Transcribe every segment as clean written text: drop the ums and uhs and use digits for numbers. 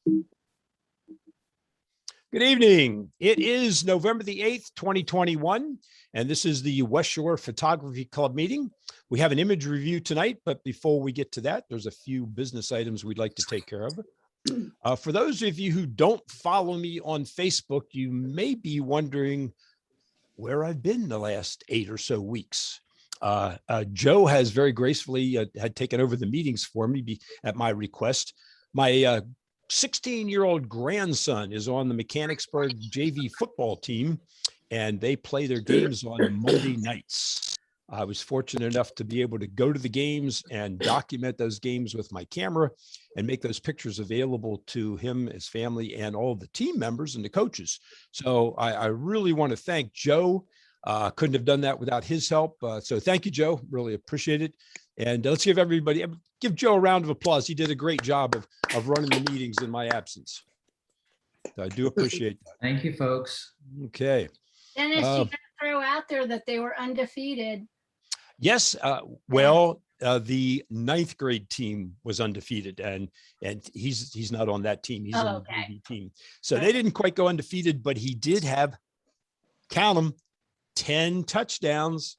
Good evening. It is November the 8th, 2021, and this is the West Shore Photography Club meeting. We have an image review tonight, but before we get to that, there's a few business items we'd like to take care of. For those of you who don't follow me on Facebook, you may be wondering where I've been the last 8 or so weeks. Joe has very gracefully had taken over the meetings for me at my request. My 16-year-old grandson is on the Mechanicsburg JV football team, and they play their games on Monday nights. I was fortunate enough to be able to go to the games and document those games with my camera and make those pictures available to him, his family, and all the team members and the coaches. So I really want to thank Joe. Couldn't have done that without his help. So thank you, Joe. Really appreciate it. And let's give Joe a round of applause. He did a great job of running the meetings in my absence. So I do appreciate that. Thank you, folks. Okay. Dennis, you got to throw out there that they were undefeated. Yes. The 9th grade team was undefeated, and he's not on that team. He's on the BB team. So they didn't quite go undefeated, but he did have, count them, 10 touchdowns.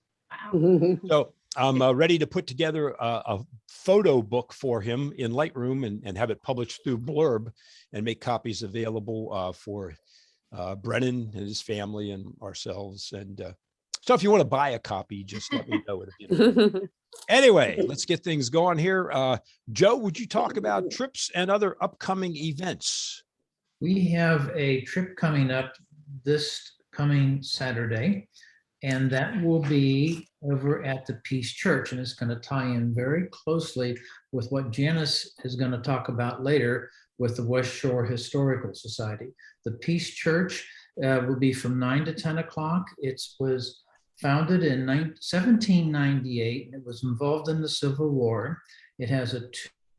Wow. So I'm ready to put together a photo book for him in Lightroom and have it published through Blurb and make copies available for Brennan and his family and ourselves. And so if you want to buy a copy, just let me know. Anyway, let's get things going here. Joe, would you talk about trips and other upcoming events? We have a trip coming up this coming Saturday, and that will be over at the Peace Church, and it's going to tie in very closely with what Janice is going to talk about later with the West Shore Historical Society. The Peace Church will be from 9 to 10 o'clock. It was founded in 1798, and it was involved in the Civil War. It has a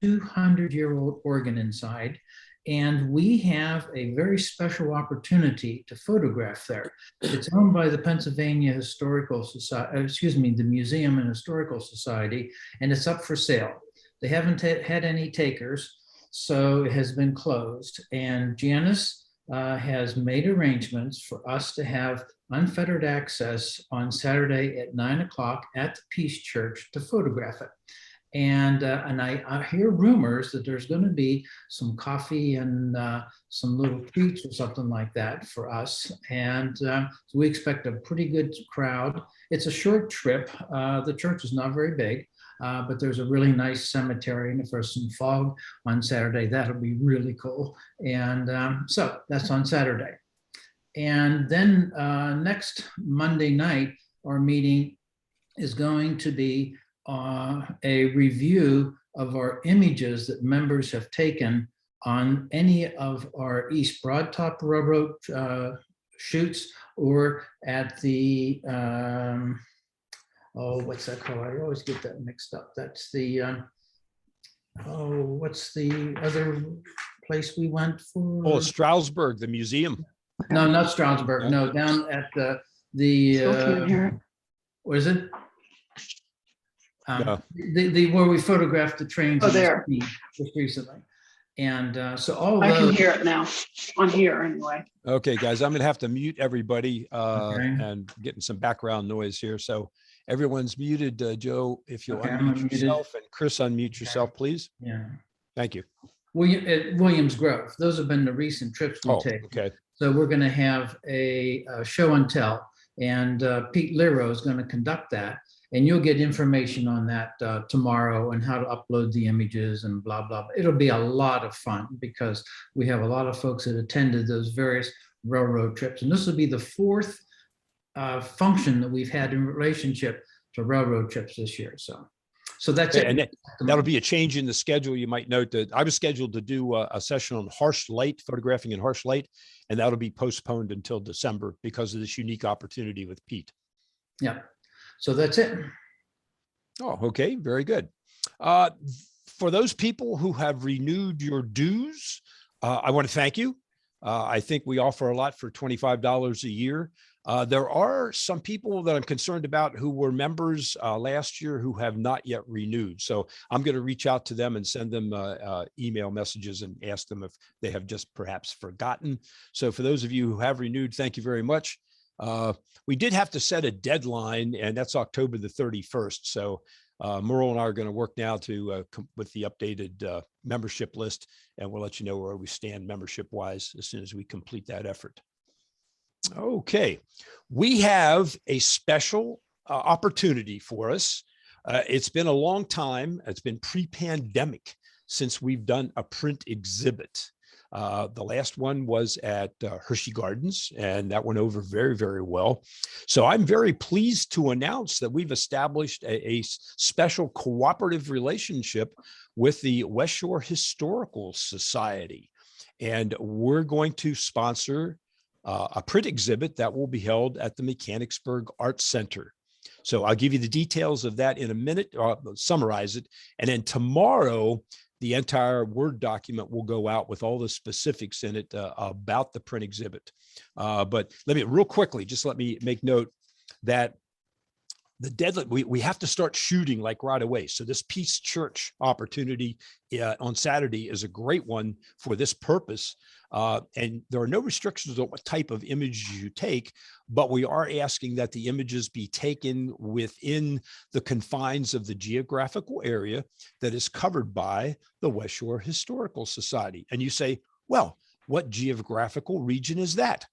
200-year-old organ inside, and we have a very special opportunity to photograph there. It's owned by the Pennsylvania Historical Society, the Museum and Historical Society, and it's up for sale. They haven't had any takers, so it has been closed. And Janice has made arrangements for us to have unfettered access on Saturday at 9 o'clock at the Peace Church to photograph it. And I hear rumors that there's going to be some coffee and some little treats or something like that for us. And so we expect a pretty good crowd. It's a short trip. The church is not very big, but there's a really nice cemetery, and if there's some fog on Saturday, that'll be really cool. And so that's on Saturday. And then next Monday night, our meeting is going to be a review of our images that members have taken on any of our East Broadtop Railroad shoots, or at the, what's that called? I always get that mixed up. That's the, what's the other place we went for? Oh, Stroudsburg, the museum. No, not Stroudsburg. No, down at what is it? No. Where we photographed the trains. Oh, there. Just recently. And so all I those, can hear it now on here anyway. Okay, guys, I'm going to have to mute everybody Okay. and getting some background noise here. So everyone's muted. Joe, if you'll Okay, I'm unmute unmuted. yourself, and Chris, unmute yourself, please. yeah. Thank you. At Williams Grove. Those have been the recent trips we take. Okay. So we're going to have a show and tell, and Pete Lero is going to conduct that. And you'll get information on that tomorrow, and how to upload the images and blah, blah, blah. It'll be a lot of fun because we have a lot of folks that attended those various railroad trips. And this will be the 4th function that we've had in relationship to railroad trips this year. So that's it. And that'll be a change in the schedule. You might note that I was scheduled to do a session on harsh light, photographing in harsh light, and that'll be postponed until December because of this unique opportunity with Pete. Yeah. So that's it. Oh, okay. Very good. For those people who have renewed your dues, I want to thank you. I think we offer a lot for $25 a year. There are some people that I'm concerned about who were members last year who have not yet renewed. So I'm going to reach out to them and send them email messages and ask them if they have just perhaps forgotten. So for those of you who have renewed, thank you very much. We did have to set a deadline, and that's October the 31st. So Merle and I are going to work now to with the updated membership list, and we'll let you know where we stand membership wise as soon as we complete that effort. Okay, we have a special opportunity for us. It's been a long time. It's been pre-pandemic since we've done a print exhibit. The last one was at Hershey Gardens, and that went over very, very well. So I'm very pleased to announce that we've established a special cooperative relationship with the West Shore Historical Society. And we're going to sponsor a print exhibit that will be held at the Mechanicsburg Arts Center. So I'll give you the details of that in a minute, summarize it. And then tomorrow, the entire Word document will go out with all the specifics in it about the print exhibit. But let me real quickly, just let me make note that the deadline, we have to start shooting like right away. So this Peace Church opportunity on Saturday is a great one for this purpose. And there are no restrictions on what type of images you take, but we are asking that the images be taken within the confines of the geographical area that is covered by the West Shore Historical Society. And you say, well, what geographical region is that?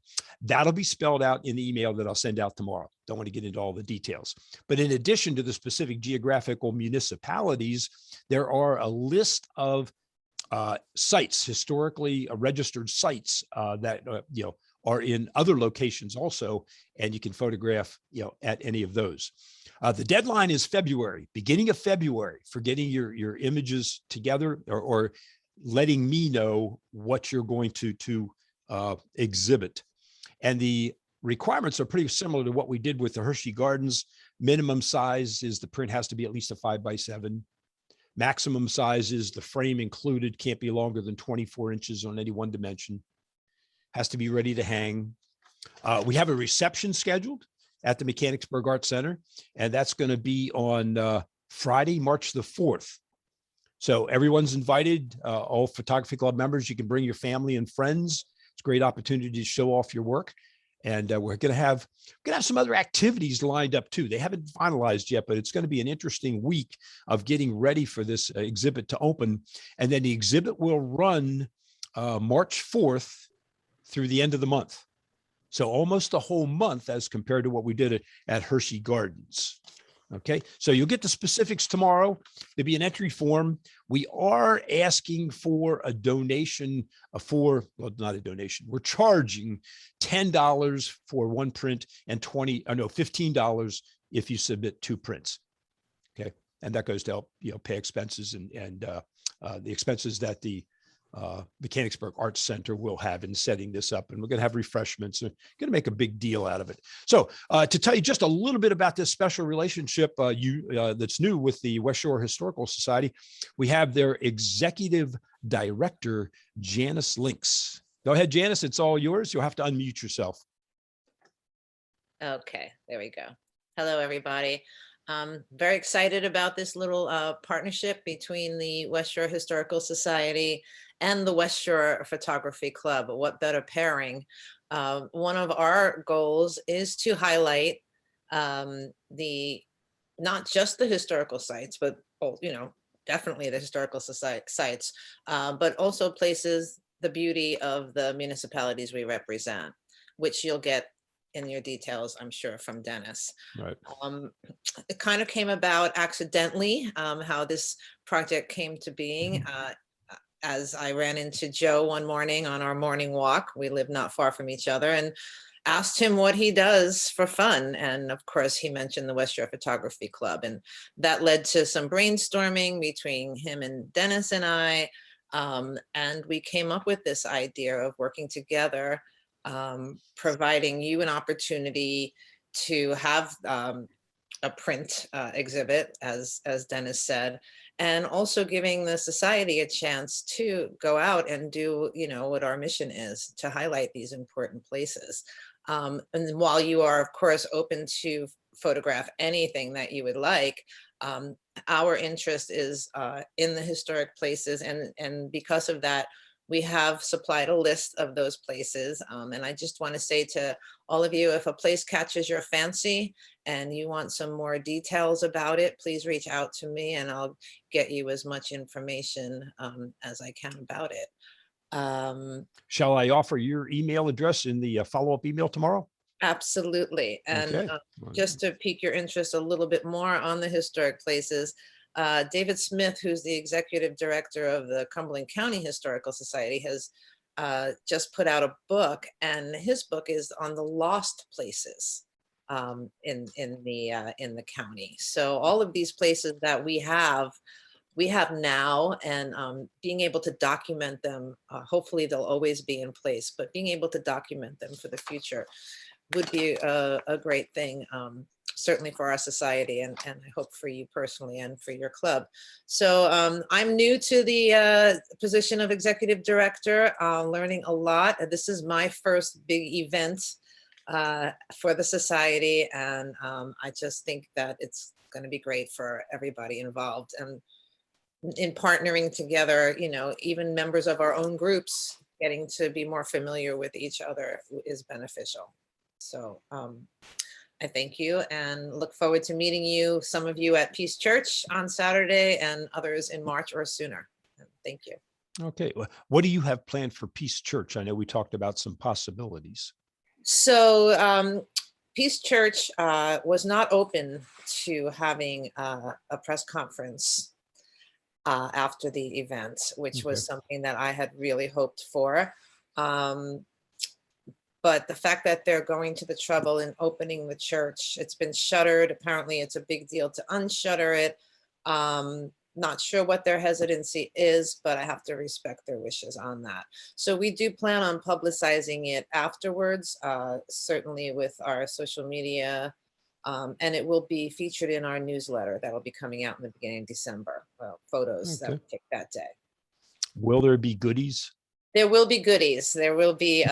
That'll be spelled out in the email that I'll send out tomorrow. Don't want to get into all the details. But in addition to the specific geographical municipalities, there are a list of sites, historically registered sites that are in other locations also, and you can photograph at any of those. The deadline is February, beginning of February, for getting your images together or letting me know what you're going to exhibit. And the requirements are pretty similar to what we did with the Hershey Gardens. Minimum size is the print has to be at least a 5x7. Maximum size is the frame included, can't be longer than 24 inches on any one dimension. Has to be ready to hang. We have a reception scheduled at the Mechanicsburg Arts Center, and that's going to be on Friday, March the 4th. So everyone's invited, all photography club members. You can bring your family and friends. It's a great opportunity to show off your work. And we're going to have some other activities lined up too. They haven't finalized yet, but it's going to be an interesting week of getting ready for this exhibit to open. And then the exhibit will run March 4th through the end of the month. So almost a whole month as compared to what we did at Hershey Gardens. Okay, so you'll get the specifics tomorrow. There'll be an entry form. We are asking for a donation well, not a donation. We're charging $10 for one print and $15 if you submit 2 prints. Okay, and that goes to help pay expenses and the expenses that the Mechanicsburg Arts Center will have in setting this up, and we're going to have refreshments and going to make a big deal out of it. So to tell you just a little bit about this special relationship that's new with the West Shore Historical Society, we have their executive director, Janice Links. Go ahead, Janice, it's all yours. You'll have to unmute yourself. Okay, there we go. Hello, everybody. Very excited about this little partnership between the West Shore Historical Society and the West Shore Photography Club. What better pairing? One of our goals is to highlight not just the historical sites, but definitely the historical sites, but also places the beauty of the municipalities we represent, which you'll get in your details, I'm sure, from Dennis. Right. It kind of came about accidentally, how this project came to being. As I ran into Joe one morning on our morning walk, we live not far from each other, and asked him what he does for fun. And of course, he mentioned the West Shore Photography Club, and that led to some brainstorming between him and Dennis and I. And we came up with this idea of working together, providing you an opportunity to have a print exhibit, as Dennis said, and also giving the society a chance to go out and do, what our mission is, to highlight these important places. And while you are, of course, open to photograph anything that you would like, our interest is in the historic places. And because of that, we have supplied a list of those places. And I just want to say to all of you, if a place catches your fancy and you want some more details about it, please reach out to me and I'll get you as much information as I can about it. Shall I offer your email address in the follow-up email tomorrow? Absolutely. And Okay. just to pique your interest a little bit more on the historic places, David Smith, who's the executive director of the Cumberland County Historical Society, has just put out a book, and his book is on the lost places in the county. So all of these places that we have now, and being able to document them, hopefully they'll always be in place, but being able to document them for the future would be a great thing, certainly for our society, and I hope for you personally and for your club. So I'm new to the position of executive director, learning a lot. This is my first big event for the society, and I just think that it's going to be great for everybody involved. And in partnering together, even members of our own groups getting to be more familiar with each other is beneficial. So I thank you and look forward to meeting you, some of you at Peace Church on Saturday and others in March or sooner. Thank you. Okay. Well, what do you have planned for Peace Church? I know we talked about some possibilities. So Peace Church was not open to having a press conference after the event, which was something that I had really hoped for. But the fact that they're going to the trouble in opening the church, it's been shuttered. Apparently it's a big deal to unshutter it. Not sure what their hesitancy is, but I have to respect their wishes on that. So we do plan on publicizing it afterwards, certainly with our social media, and it will be featured in our newsletter that will be coming out in the beginning of December. Photos that we take that day. Will there be goodies? There will be goodies. There will be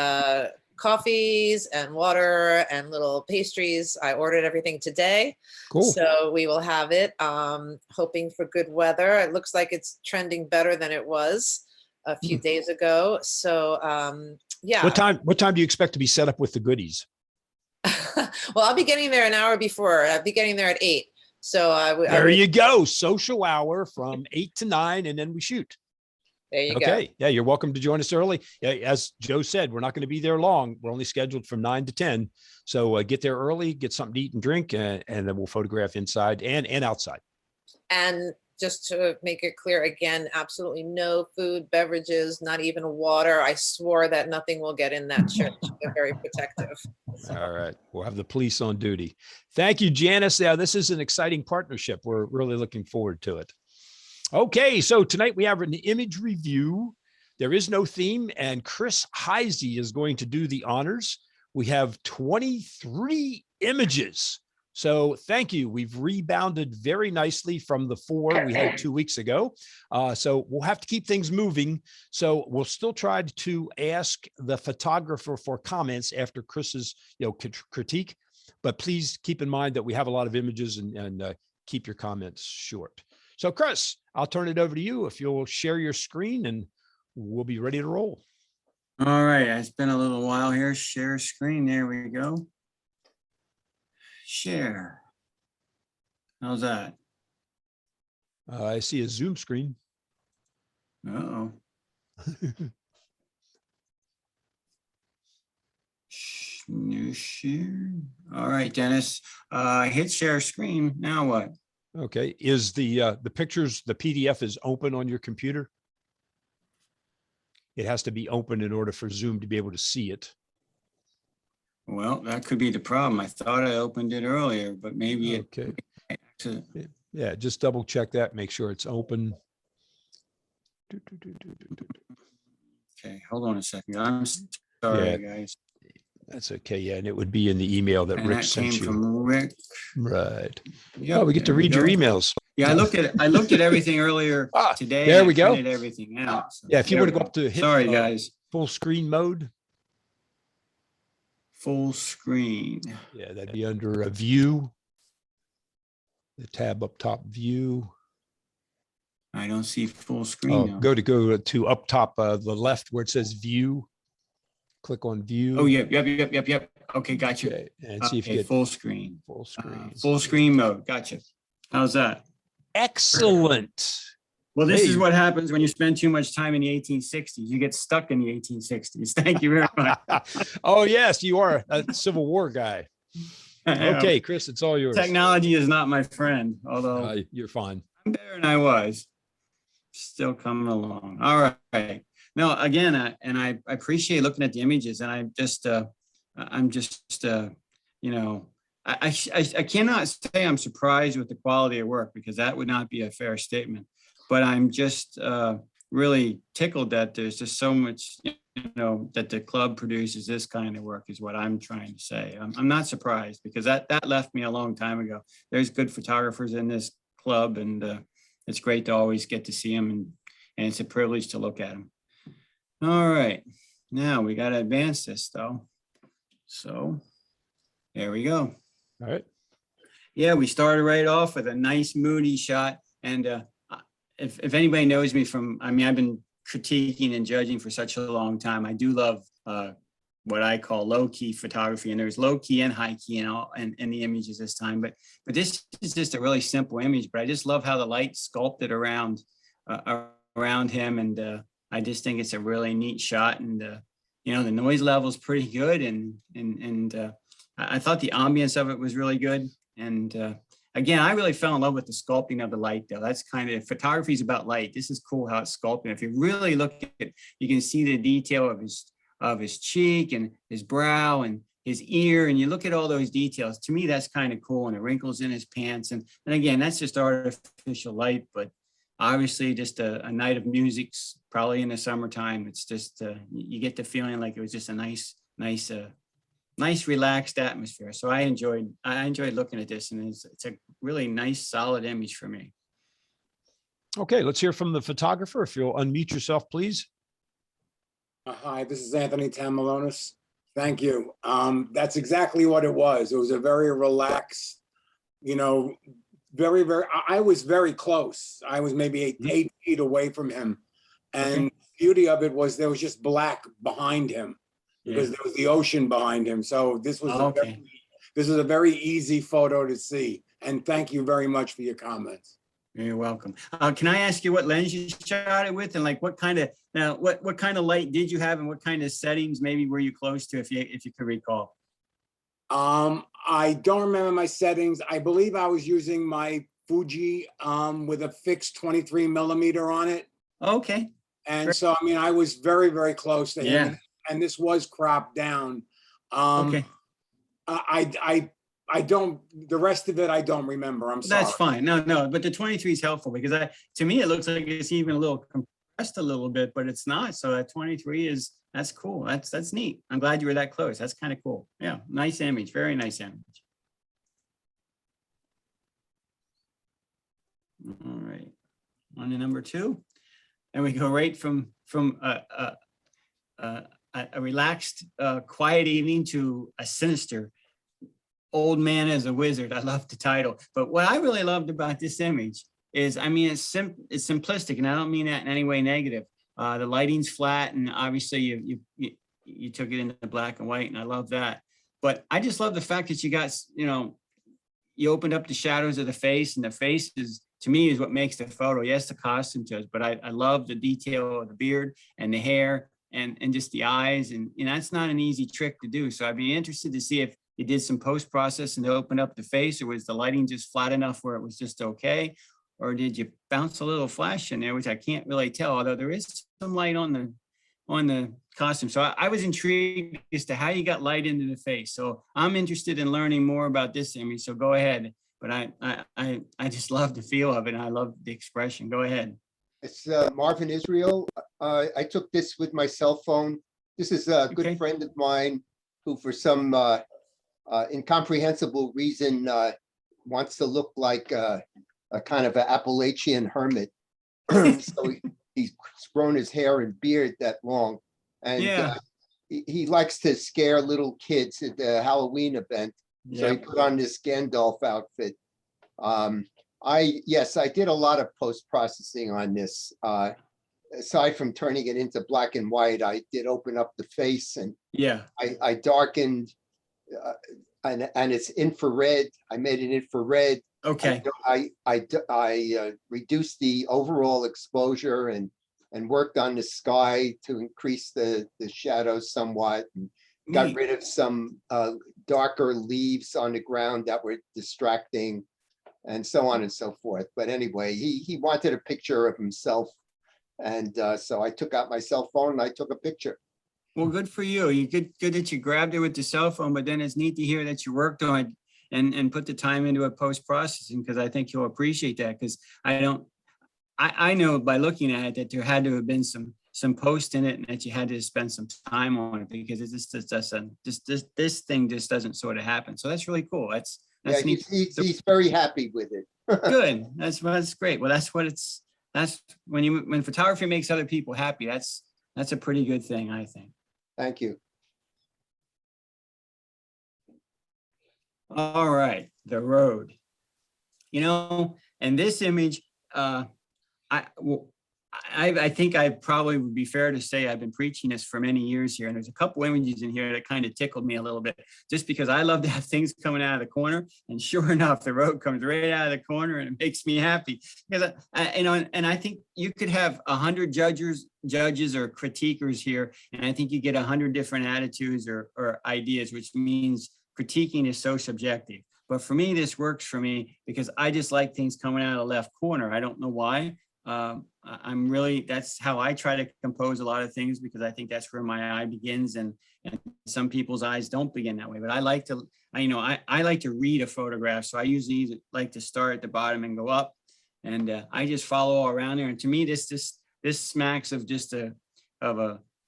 coffees and water and little pastries. I ordered everything today. Cool. So we will have it, hoping for good weather. It looks like it's trending better than it was a few days ago. So yeah. What time do you expect to be set up with the goodies? Well, I'll be getting there an hour before. I'll be getting there at 8. So there you go. Social hour from 8 to 9, and then we shoot. There you go. Okay. Yeah, you're welcome to join us early. As Joe said, we're not going to be there long. We're only scheduled from 9 to 10. So get there early, get something to eat and drink, and then we'll photograph inside and outside. And just to make it clear again, absolutely no food, beverages, not even water. I swore that nothing will get in that church. They're very protective. All right. We'll have the police on duty. Thank you, Janice. Yeah, this is an exciting partnership. We're really looking forward to it. Okay, so tonight we have an image review. There is no theme, and Chris Heisey is going to do the honors. We have 23 images. So thank you. We've rebounded very nicely from the 4 we had 2 weeks ago. So we'll have to keep things moving. So we'll still try to ask the photographer for comments after Chris's critique, but please keep in mind that we have a lot of images and keep your comments short. So Chris, I'll turn it over to you if you'll share your screen and we'll be ready to roll. All right, it's been a little while here. Share screen, there we go. Share. How's that? I see a Zoom screen. Uh-oh. New share. All right, Dennis. Hit share screen. Now what? Okay. Is the pictures, the PDF is open on your computer? It has to be open in order for Zoom to be able to see it. Well, that could be the problem. I thought I opened it earlier, but maybe Okay. it. Yeah, just double check that, make sure it's open. Okay, hold on a second. I'm sorry, guys. That's okay. Yeah, and it would be in the email that And Rick that sent came you. from Rick. Right. Yep, Oh, we get to there we read your go. emails. Yeah, I looked at everything earlier Ah, today. there and I we go. printed everything out. so Yeah, if you there want to we go up to hit Sorry, guys. full screen mode, Full screen. yeah, that'd be under a view. The tab up top, view. I don't see full Oh, screen now. go to up top, the left where it says view. Click on view. Oh, yep. Okay, gotcha. Okay, and see if you Okay, get full screen. full screen. Full screen mode. Gotcha. How's that? Excellent. Well, this is Hey. what happens when you spend too much time in the 1860s. You get stuck in the 1860s. Thank you very much. Oh, yes, you are a Civil War guy. Okay, Chris, it's all yours. Technology is not my friend, although You're fine. I'm better than I was. Still coming along. All right. No, again, and I appreciate looking at the images, and I'm just, you know, I cannot say I'm surprised with the quality of work, because that would not be a fair statement. But I'm just really tickled that there's just so much, that the club produces this kind of work, is what I'm trying to say. I'm not surprised, because that left me a long time ago. There's good photographers in this club, and it's great to always get to see them, and it's a privilege to look at them. All right, now we got to advance this though. So there we go. All right. Yeah, we started right off with a nice moody shot. And if anybody knows me from, I've been critiquing and judging for such a long time. I do love what I call low-key photography, and there's low-key and high-key in the images this time. But this is just a really simple image, but I just love how the light sculpted around him, and I just think it's a really neat shot. And the noise level is pretty good, and I thought the ambience of it was really good. And again, I really fell in love with the sculpting of the light, though. That's kind of, photography is about light. This is cool how it's sculpted. If you really look at it, you can see the detail of his cheek and his brow and his ear, and you look at all those details. To me, that's kind of cool. And the wrinkles in his pants, and again, that's just artificial light, but obviously just a night of music's probably in the summertime. It's just you get the feeling like it was just a nice relaxed atmosphere. So I enjoyed looking at this, and it's a really nice solid image for me. Okay, let's hear from the photographer. If you'll unmute yourself, please. Hi, this is Anthony Tamalonis. Thank you. That's exactly what it was. It was a very relaxed, I was very close. I was maybe eight feet away from him. And the beauty of it was there was just black behind him, because there was the ocean behind him. So this was a very easy photo to see. And thank you very much for your comments. You're welcome. Can I ask you what lens you shot it with, and like what kind of light did you have, and what kind of settings maybe were you close to, if you could recall? I don't remember my settings. I believe I was using my Fuji with a fixed 23 millimeter on it. Okay. And so, I was very, very close to him. And this was cropped down. Okay. I don't, the rest of it, I don't remember. I'm sorry. That's fine. No, but the 23 is helpful, because to me, it looks like it's even a little compressed a little bit, but it's not. So that 23 that's cool. That's neat. I'm glad you were that close. That's kind of cool. Yeah. Nice image. Very nice image. All right. On to number 2. And we go right from a relaxed, quiet evening to a sinister old man as a wizard. I love the title. But what I really loved about this image is, it's simplistic, and I don't mean that in any way negative. The lighting's flat, and obviously you took it into black and white, and I love that. But I just love the fact that you got, you opened up the shadows of the face, and the face is, to me, is what makes the photo. Yes, the costume does, but I love the detail of the beard and the hair and just the eyes, and that's not an easy trick to do. So I'd be interested to see if you did some post-processing to open up the face, or was the lighting just flat enough where it was just okay? Or did you bounce a little flash in there, which I can't really tell, although there is some light on the costume. So I was intrigued as to how you got light into the face. So I'm interested in learning more about this image. So go ahead. But I just love the feel of it, and I love the expression. Go ahead. It's Marvin Israel. I took this with my cell phone. This is a good friend of mine who, for some incomprehensible reason, wants to look like a kind of an Appalachian hermit. So he's grown his hair and beard that long. And Yeah. he likes to scare little kids at the Halloween event. So he Yeah. put on this Gandalf outfit. Yes, I did a lot of post-processing on this. Aside from turning it into black and white, I did open up the face, and Yeah. I darkened, and it's infrared. I made it infrared. Okay. I reduced the overall exposure and worked on the sky to increase the shadows somewhat, and got Neat. rid of some darker leaves on the ground that were distracting, and so on and so forth. But anyway, he wanted a picture of himself, and so I took out my cell phone and I took a picture. Well, good for you. You good that you grabbed it with the cell phone, but then it's neat to hear that you worked on it and put the time into it post-processing, because I think you'll appreciate that, because I know by looking at it that there had to have been some post in it and that you had to spend some time on it, because it just doesn't, this thing just doesn't sort of happen. So that's really cool. That's Yeah, neat. he's very happy with it. Good. That's great. Well, that's when photography makes other people happy, that's a pretty good thing, I think. Thank you. All right, the road. And this image, I think I probably would be fair to say I've been preaching this for many years here, and there's a couple images in here that kind of tickled me a little bit, just because I love to have things coming out of the corner, and sure enough, the road comes right out of the corner, and it makes me happy. Because and I think you could have 100 judges or critiquers here, and I think you get 100 different attitudes or ideas, which means critiquing is so subjective. But for me, this works for me because I just like things coming out of the left corner. I don't know why. That's how I try to compose a lot of things, because I think that's where my eye begins, and some people's eyes don't begin that way. But I like to, I like to read a photograph. So I usually like to start at the bottom and go up, and I just follow all around there. And to me, this smacks of just a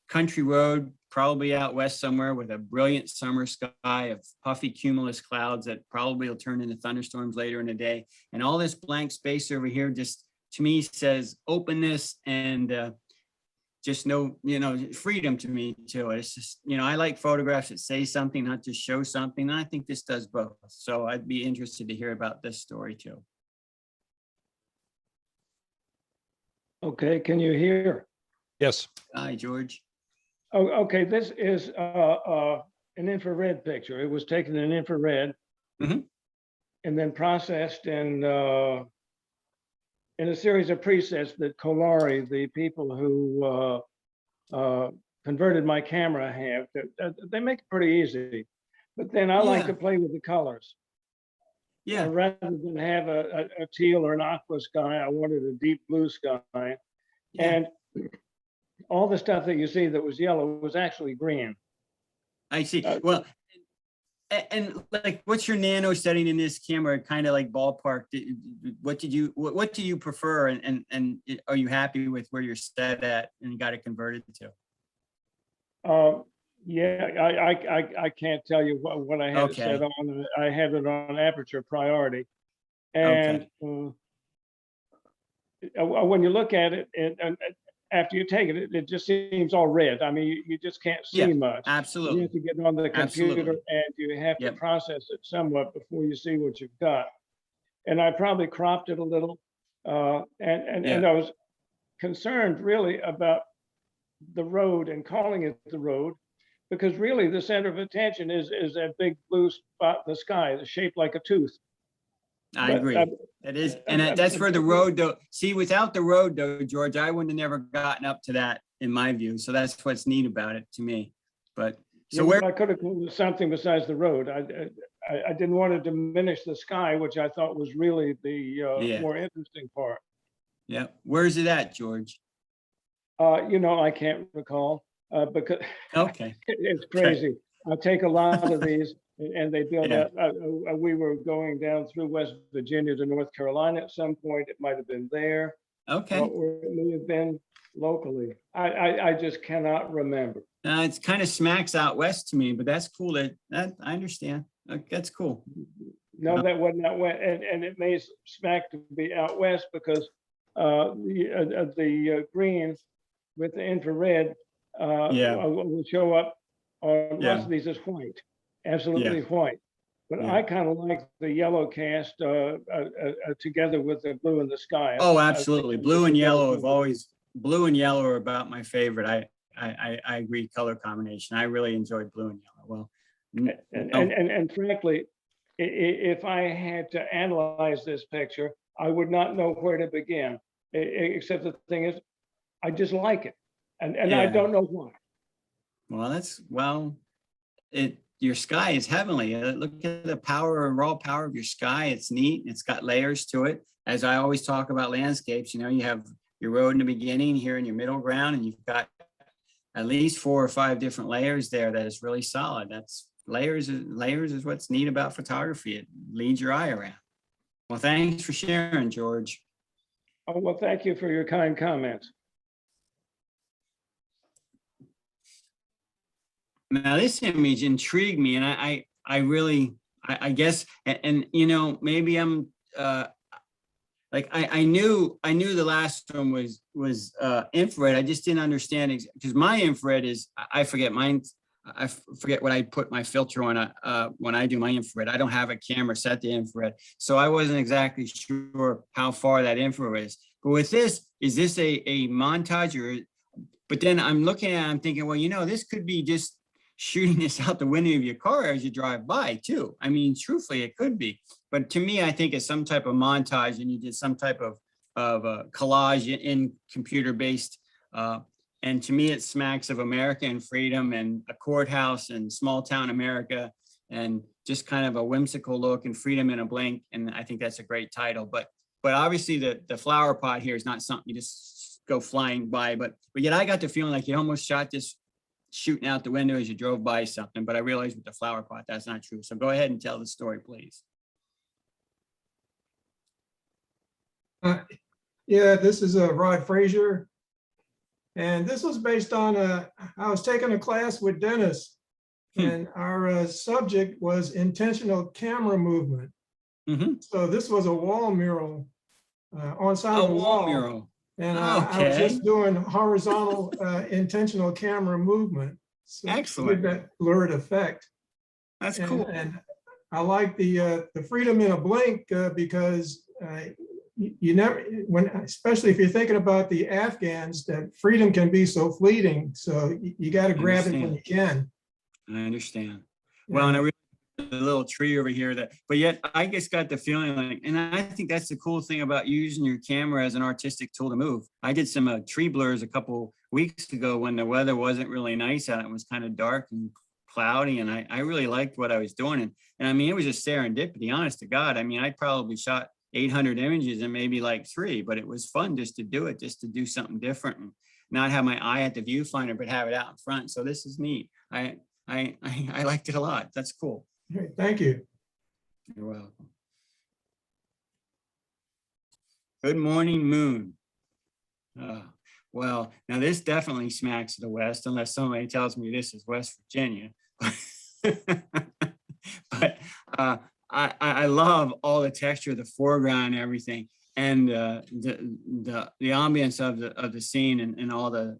country road, probably out west somewhere, with a brilliant summer sky of puffy cumulus clouds that probably will turn into thunderstorms later in the day. And all this blank space over here just, to me, says openness and just freedom to me too. It's just, I like photographs that say something, not just show something. And I think this does both. So I'd be interested to hear about this story too. Okay, can you hear? Yes. Hi, George. Oh, okay, this is an infrared picture. It was taken in infrared Mhm. and then processed in a series of presets that Kolari, the people who converted my camera, have. They make it pretty easy. But then I like to play with the colors. Yeah. Rather than have a teal or an aqua sky, I wanted a deep blue sky. Yeah. And all the stuff that you see that was yellow was actually green. I see. Well, and like, what's your nano setting in this camera? Kind of like ballpark. What do you prefer? And are you happy with where you're set at and got it converted to? Yeah, I can't tell you what I had it set on. I have it on aperture priority. And when you look at it, and after you take it, it just seems all red. I mean, you just can't see much. Absolutely. You have to get on the computer and you have to process it somewhat before you see what you've got. And I probably cropped it a little. And I was concerned really about the road and calling it the road, because really the center of attention is that big blue spot in the sky that's shaped like a tooth. I agree. That is, and that's where the road, though. See, without the road, though, George, I wouldn't have never gotten up to that, in my view. So that's what's neat about it to me. But so where I could have called it something besides the road. I didn't want to diminish the sky, which I thought was really the more interesting part. Yeah, where's it at, George? I can't recall because it's crazy. I take a lot of these. And they build out. We were going down through West Virginia to North Carolina at some point. It might have been there. Okay. Or it may have been locally. I just cannot remember. It's kind of smacks out west to me, but that's cool. That I understand. That's cool. No, that wasn't out west, and it may smack to be out west because the green with the infrared will show up on lots of these as white, absolutely white. But I kind of like the yellow cast together with the blue in the sky. Oh, absolutely. Blue and yellow blue and yellow are about my favorite. I agree, color combination. I really enjoyed blue and yellow. Well, and frankly, if I had to analyze this picture, I would not know where to begin. Except the thing is, I just like it, and I don't know why. Well, your sky is heavenly. Look at the raw power of your sky. It's neat. It's got layers to it. As I always talk about landscapes, you have your road in the beginning, here in your middle ground, and you've got at least 4 or 5 different layers there that is really solid. That's layers is what's neat about photography. It leads your eye around. Well, thanks for sharing, George. Oh, well, thank you for your kind comments. Now, this image intrigued me, and I guess, and maybe I'm I knew the last one was infrared. I just didn't understand because my infrared is, I forget mine. I forget what I put my filter on when I do my infrared. I don't have a camera set to infrared, so I wasn't exactly sure how far that infrared is. But with this, is this a montage but then I'm looking at it, I'm thinking, well, this could be just shooting this out the window of your car as you drive by too. I mean, truthfully, it could be. But to me, I think it's some type of montage, and you did some type of collage in computer-based. And to me, it smacks of America and freedom and a courthouse and small town America, and just kind of a whimsical look and freedom in a blink. And I think that's a great title. But obviously the flower pot here is not something you just go flying by. But yet I got the feeling like you almost shot this shooting out the window as you drove by something. But I realized with the flower pot, that's not true. So go ahead and tell the story, please. Yeah, this is Rod Frazier. And this was based on, I was taking a class with Dennis, and our subject was intentional camera movement. So this was a wall mural on side of the wall. Mural. And I was just doing horizontal intentional camera movement. So excellent. That blurred effect. That's cool. And I like the freedom in a blink because you never, especially if you're thinking about the Afghans, that freedom can be so fleeting. So you got to grab it when you can. I understand. Yeah. Well, and I really the little tree over here but yet I just got the feeling like, and I think that's the cool thing about using your camera as an artistic tool to move. I did some tree blurs a couple weeks ago when the weather wasn't really nice out. It was kind of dark and cloudy, and I really liked what I was doing. And I mean, it was just serendipity, honest to God. I mean, I probably shot 800 images and maybe like 3, but it was fun just to do it, just to do something different and not have my eye at the viewfinder, but have it out in front. So this is neat. I liked it a lot. That's cool. Great, thank you. You're welcome. Good morning, moon. Well, now this definitely smacks of the West, unless somebody tells me this is West Virginia. But I love all the texture of the foreground and everything, and the ambience of the scene and all the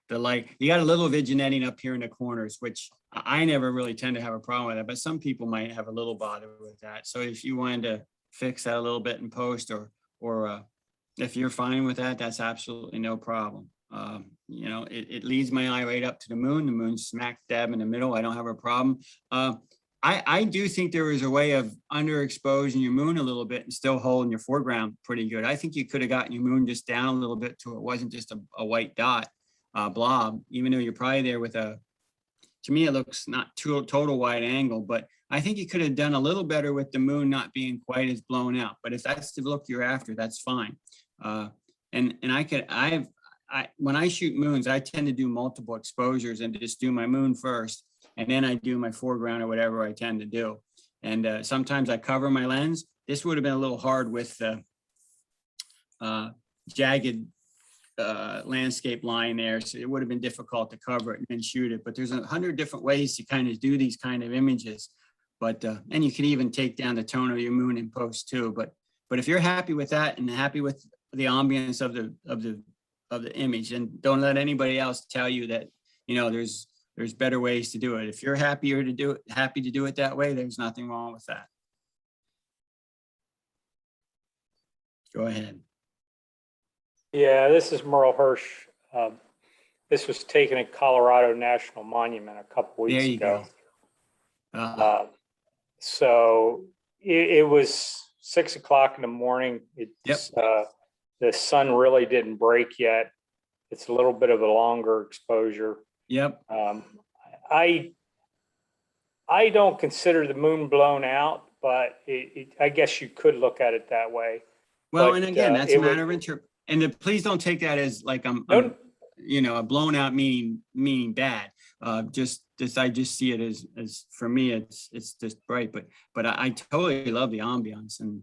light. You got a little vignetting up here in the corners, which I never really tend to have a problem with that, but some people might have a little bother with that. So if you wanted to fix that a little bit in post, or if you're fine with that, that's absolutely no problem. It leads my eye right up to the moon. The moon's smack dab in the middle. I don't have a problem. I do think there is a way of underexposing your moon a little bit and still holding your foreground pretty good. I think you could have gotten your moon just down a little bit to it wasn't just a white dot blob, even though you're probably there with to me, it looks not total wide angle, but I think you could have done a little better with the moon not being quite as blown out. But if that's the look you're after, that's fine. And when I shoot moons, I tend to do multiple exposures and just do my moon first, and then I do my foreground or whatever I tend to do. And sometimes I cover my lens. This would have been a little hard with the jagged landscape line there, so it would have been difficult to cover it and then shoot it. But there's 100 different ways to kind of do these kind of images. But and you can even take down the tone of your moon in post too. But if you're happy with that and happy with the ambience of the image, and don't let anybody else tell you that, you know, there's better ways to do it. If you're happy to do it that way, there's nothing wrong with that. Go ahead. Yeah, this is Merle Hirsch. This was taken at Colorado National Monument a couple weeks ago. So it was 6 o'clock in the morning. The sun really didn't break yet. It's a little bit of a longer exposure. Yep. I don't consider the moon blown out, but I guess you could look at it that way. Well, But, and again, that's a matter of interpret. And please don't take that as like I'm you know, a blown out meaning bad. I just see it as for me, it's just bright. But I totally love the ambiance, and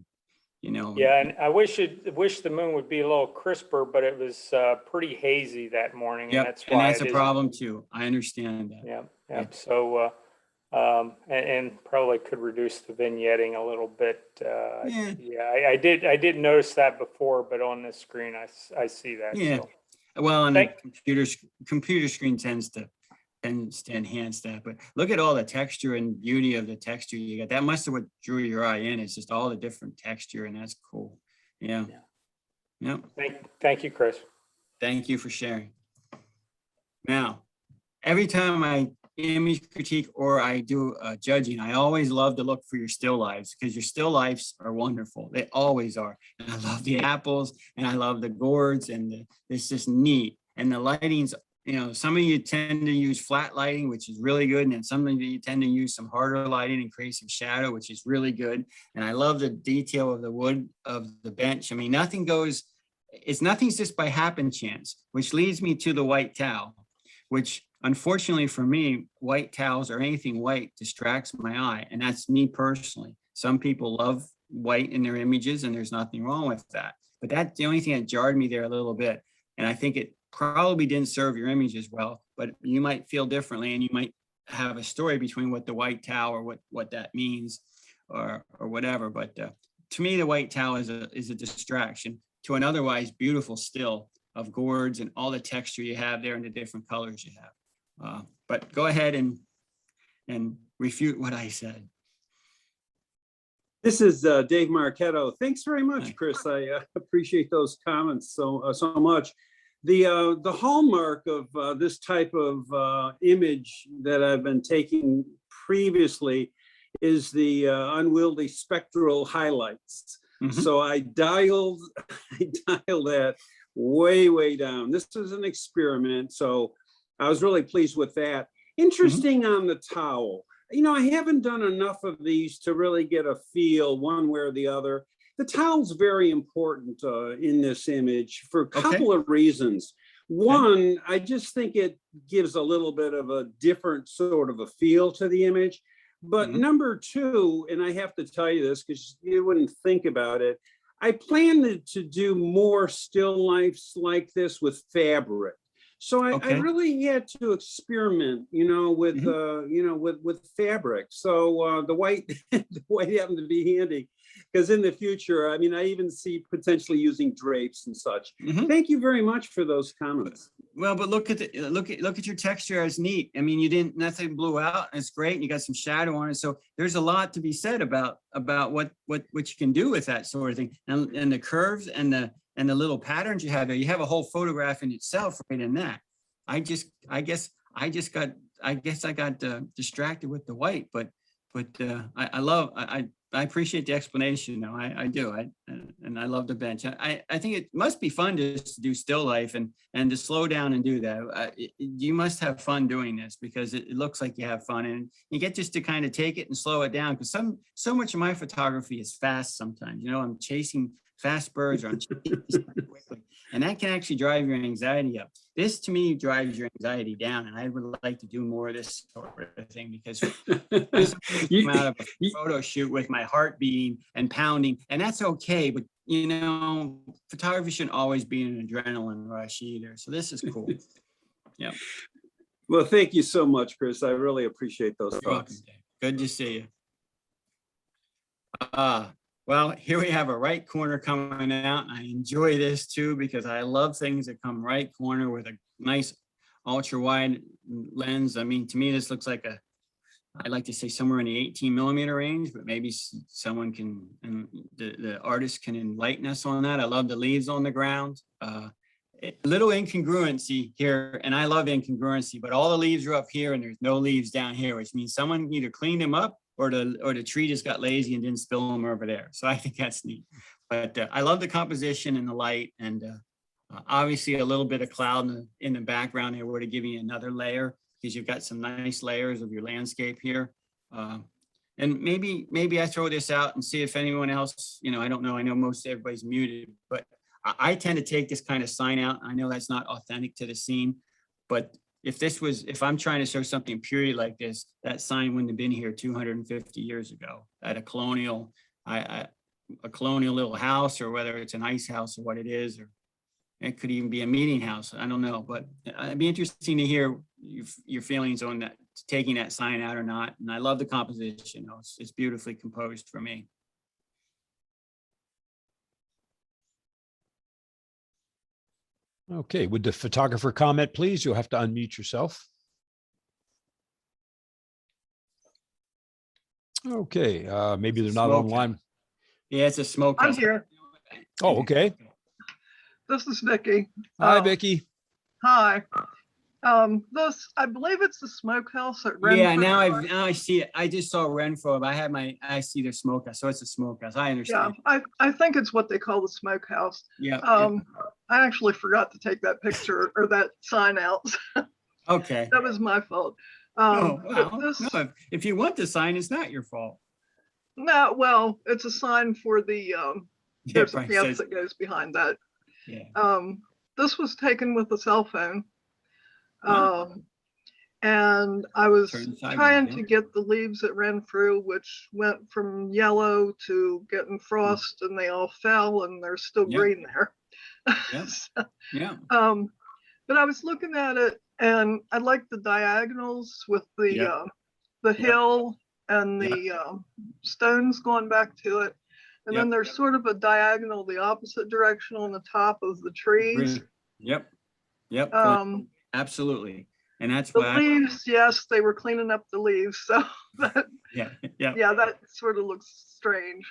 you know. Yeah, and I wish the moon would be a little crisper, but it was pretty hazy that morning. Yep. And that's why a problem too. I understand that. Yeah. Yep. So and probably could reduce the vignetting a little bit. I did notice that before, but on this screen I see that. Yeah. So. Well, and the computer screen tends to enhance that. But look at all the texture and beauty of the texture you got. That must have what drew your eye in. It's just all the different texture, and that's cool. Yeah. Yep. Thank you, Chris. Thank you for sharing. Now, every time I image critique or I do judging, I always love to look for your still lifes, because your still lifes are wonderful. They always are. And I love the apples, and I love the gourds, and it's just neat. And the lighting's, you know, some of you tend to use flat lighting, which is really good. And then some of you tend to use some harder lighting and create some shadow, which is really good. And I love the detail of the wood of the bench. I mean, nothing's just by happen chance, which leads me to the white towel, which unfortunately for me, white towels or anything white distracts my eye. And that's me personally. Some people love white in their images, and there's nothing wrong with that. But that's the only thing that jarred me there a little bit. And I think it probably didn't serve your images well, but you might feel differently, and you might have a story between what the white towel or what that means or whatever. But to me, the white towel is a distraction to an otherwise beautiful still of gourds and all the texture you have there and the different colors you have. But go ahead and refute what I said. This is Dave Marchetto. Thanks very much, Chris. I appreciate those comments so much. The hallmark of this type of image that I've been taking previously is the unwieldy spectral highlights. Mm-hmm. So I dialed that way down. This is an experiment, so I was really pleased with that. Interesting on the towel. You know, I haven't done enough of these to really get a feel one way or the other. The towel's very important in this image for a couple of reasons. One, I just think it gives a little bit of a different sort of a feel to the image. But number two, and I have to tell you this because you wouldn't think about it, I planned to do more still lifes like this with fabric. So I really had to experiment, with with fabric. So the white happened to be handy, because in the future, I mean, I even see potentially using drapes and such. Thank you very much for those comments. Well, but look at your texture as neat. I mean, nothing blew out. And it's great. And you got some shadow on it. So there's a lot to be said about what you can do with that sort of thing, and the curves and the little patterns you have there. You have a whole photograph in itself right in that. I guess I got distracted with the white, but I appreciate the explanation. No, I do. And I love the bench. I think it must be fun just to do still life and to slow down and do that. You must have fun doing this, because it looks like you have fun, and you get just to kind of take it and slow it down, because so much of my photography is fast sometimes. I'm chasing fast birds, or I'm chasing quickly, and that can actually drive your anxiety up. This to me drives your anxiety down, and I would like to do more of this sort of thing, because I come out of a photo shoot with my heart beating and pounding, and that's okay. But photography shouldn't always be an adrenaline rush either. So this is cool. Yeah. Well, thank you so much, Chris. I really appreciate those thoughts. Good to see you. Well, here we have a right corner coming out. I enjoy this too because I love things that come right corner with a nice ultra wide lens. I mean, to me, this looks like I'd like to say somewhere in the 18mm range, but maybe someone can, and the artist can enlighten us on that. I love the leaves on the ground. Little incongruency here, and I love incongruency, but all the leaves are up here and there's no leaves down here, which means someone either cleaned them up or the tree just got lazy and didn't spill them over there. So I think that's neat. But I love the composition and the light, and obviously a little bit of cloud in the background here would have given you another layer, because you've got some nice layers of your landscape here. And maybe I throw this out and see if anyone else, I don't know. I know most everybody's muted, but I tend to take this kind of sign out. I know that's not authentic to the scene, but if I'm trying to show something period like this, that sign wouldn't have been here 250 years ago at a colonial little house, or whether it's an ice house or what it is, or it could even be a meeting house. I don't know, but it'd be interesting to hear your feelings on that, taking that sign out or not. And I love the composition. It's beautifully composed for me. Okay, would the photographer comment, please? You'll have to unmute yourself. Okay, maybe they're not online. Yeah, it's a smoke. I'm here. Oh, okay. This is Vicky. Hi, Vicky. Hi. I believe it's the smokehouse at Renfrew. Yeah, now I see it. I just saw Renfrew, but I see their smokehouse, so it's a smokehouse. I understand. Yeah, I think it's what they call the smokehouse. Yeah. I actually forgot to take that picture or that sign out. Okay. That was my fault. No, if you want the sign, it's not your fault. No, well, it's a sign for the there's a fence that goes behind that. Yeah. This was taken with a cell phone. And I was trying to get the leaves that ran through, which went from yellow to getting frost, and they all fell, and they're still green there. Yeah. So, Yeah. But I was looking at it, and I like the diagonals with the hill and the stones going back to it. And then there's sort of a diagonal the opposite direction on the top of the trees. Yep. Absolutely. And that's the why leaves, yes, they were cleaning up the leaves. So that, yeah, that sort of looks strange.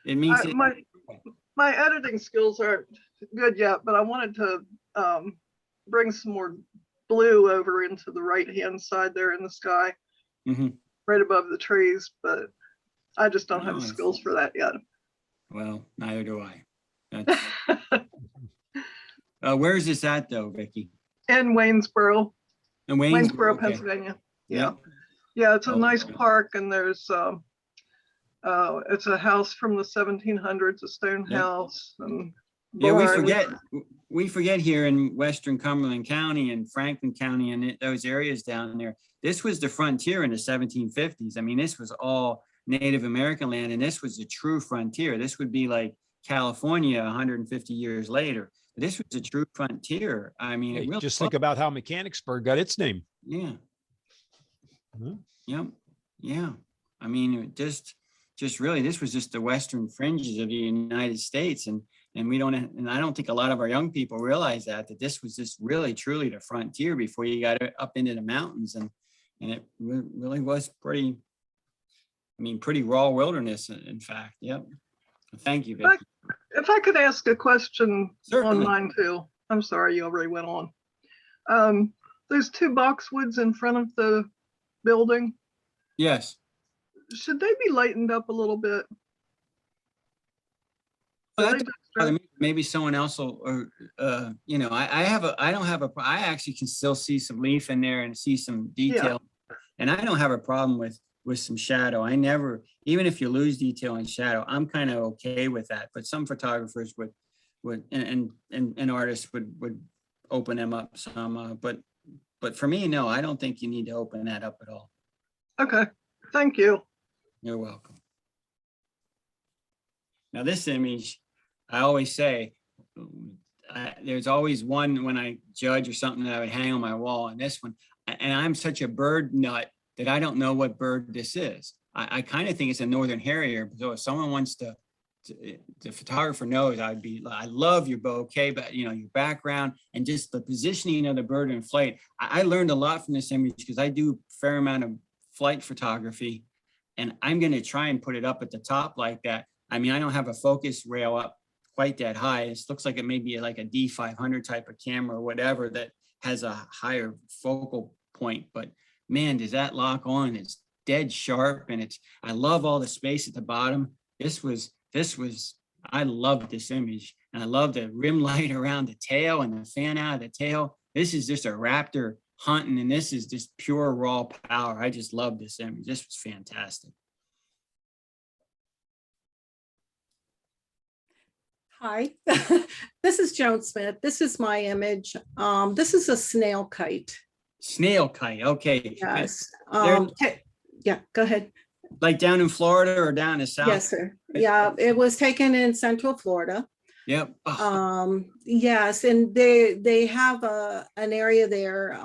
It means my editing skills aren't good yet, but I wanted to bring some more blue over into the right-hand side there in the sky, right above the trees, but I just don't have the skills for that yet. Well, neither do I. Where is this at though, Vicky? In Waynesboro. In Waynesboro, okay. Pennsylvania. Yeah, it's a nice park, and there's it's a house from the 1700s, a stone house. And we forget here in Western Cumberland County and Franklin County and those areas down there, this was the frontier in the 1750s. I mean, this was all Native American land, and this was the true frontier. This would be like California 150 years later. This was a true frontier. I mean, hey, really just think about how Mechanicsburg got its name. Yeah. Yeah. I mean, just really, this was just the western fringes of the United States, and I don't think a lot of our young people realize that this was just really truly the frontier before you got up into the mountains, and it really was pretty raw wilderness, in fact. Yep. Thank you, Vicky. If I could ask a question Certainly. online too. I'm sorry, you already went on. There's two boxwoods in front of the building. Yes. Should they be lightened up a little bit? Maybe someone else will, or I actually can still see some leaf in there and see some detail, and I don't have a problem with some shadow. I never, even if you lose detail in shadow, I'm kind of okay with that. But some photographers would and artists would open them up some. But for me, no, I don't think you need to open that up at all. Okay, thank you. You're welcome. Now this image, I always say, there's always one when I judge or something that I would hang on my wall, and this one, and I'm such a bird nut that I don't know what bird this is. I kind of think it's a northern harrier. So if someone wants to, the photographer knows, I love your bouquet, but you know, your background and just the positioning of the bird in flight. I learned a lot from this image because I do a fair amount of flight photography, and I'm going to try and put it up at the top like that. I mean, I don't have a focus rail up quite that high. It looks like it may be like a D500 type of camera or whatever that has a higher focal point, but man, does that lock on. It's dead sharp, and I love all the space at the bottom. I love this image, and I love the rim light around the tail and the fan out of the tail. This is just a raptor hunting, and this is just pure raw power. I just love this image. This was fantastic. Hi, this is Joan Smith. This is my image. This is a snail kite. Snail kite, okay. Yes. Yeah, go ahead. Like down in Florida or down in the South? Yes, sir. Yeah, it was taken in Central Florida. Yep. Yes, and they have an area there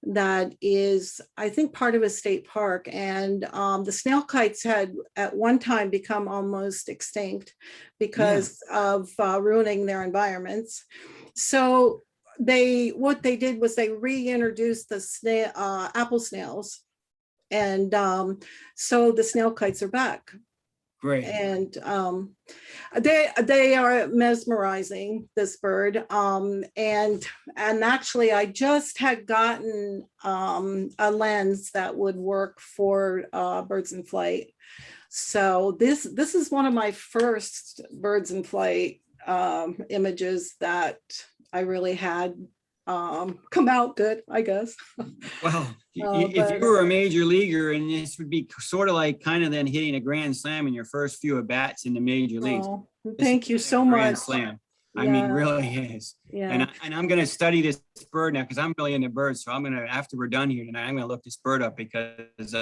that is, I think, part of a state park, and the snail kites had at one time become almost extinct because of ruining their environments. So what they did was they reintroduced the apple snails, and so the snail kites are back. Great. And they are mesmerizing, this bird. And actually I just had gotten a lens that would work for birds in flight. So this is one of my first birds in flight images that I really had come out good, I guess. Well, if you were a major leaguer, and this would be sort of like kind of then hitting a grand slam in your first few at bats in the major leagues. Oh, thank you so much. Grand slam. I mean, really is. Yeah. And I'm going to study this bird now because I'm really into birds. So I'm going to, after we're done here tonight, I'm going to look this bird up because,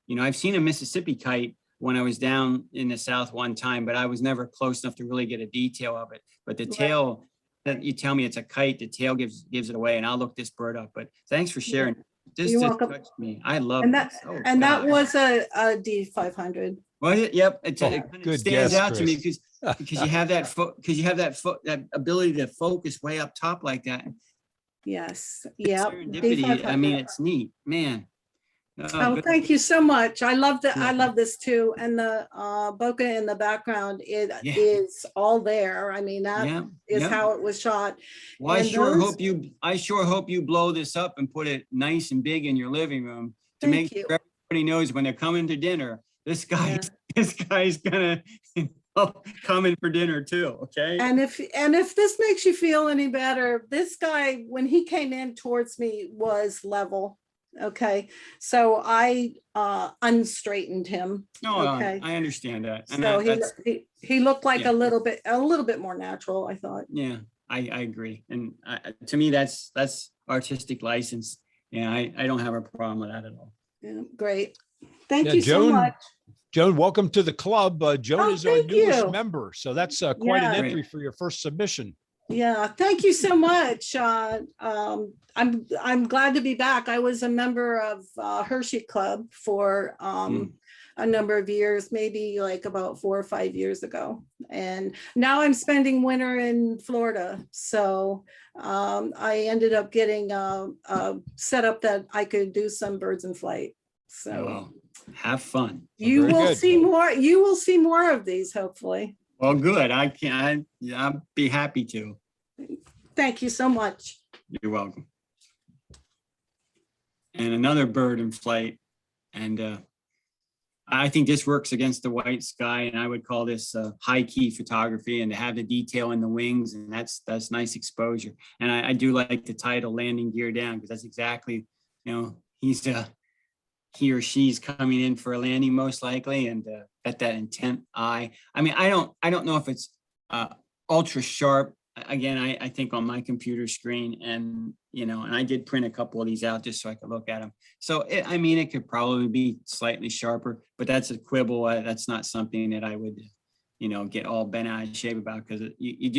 you know, I've seen a Mississippi kite when I was down in the South one time, but I was never close enough to really get a detail of it. But the tail, that you tell me it's a kite, the tail gives it away, and I'll look this bird up. But thanks for sharing. This You're just welcome. touched me. I love And this. that and that was a D500. Was it? Yep. It kind good of stands guess, out to me Chris. because you have that that ability to focus way up top like that. Yes. Yeah. Serendipity. I mean, it's neat, man. Oh, thank you so much. I love that. I love this too. And the bokeh in the background, it is all there. I mean, that is how it was shot. Well, And I sure hope you blow this up and put it nice and big in your living room to make sure everybody knows when they're coming to dinner. This guy's gonna come in for dinner too. Okay. And if this makes you feel any better, this guy, when he came in towards me, was level. Okay, so I unstraightened him. No, okay. I understand that. And so he looked like a little bit more natural, I thought. Yeah, I agree. And to me, that's artistic license. Yeah, I don't have a problem with that at all. Yeah, great. Thank you so much. Joan, welcome to the club. Joan is our newest you. member, so that's quite an entry for your first submission. Yeah, thank you so much. I'm glad to be back. I was a member of Hershey Club for a number of years, maybe like about 4 or 5 years ago. And now I'm spending winter in Florida. So I ended up getting a setup that I could do some birds in flight. So have fun. You will see more. You will see more of these, hopefully. Well, good. I'll be happy to. Thank you so much. You're welcome. And another bird in flight. And I think this works against the white sky, and I would call this high key photography, and to have the detail in the wings, and that's nice exposure. And I do like the title "Landing Gear Down" because that's exactly, he or she's coming in for a landing most likely, and at that intent eye. I mean, I don't know if it's ultra sharp. Again, I think on my computer screen, and and I did print a couple of these out just so I could look at them. So it could probably be slightly sharper, but that's a quibble. That's not something that I would, get all bent out of shape about, because you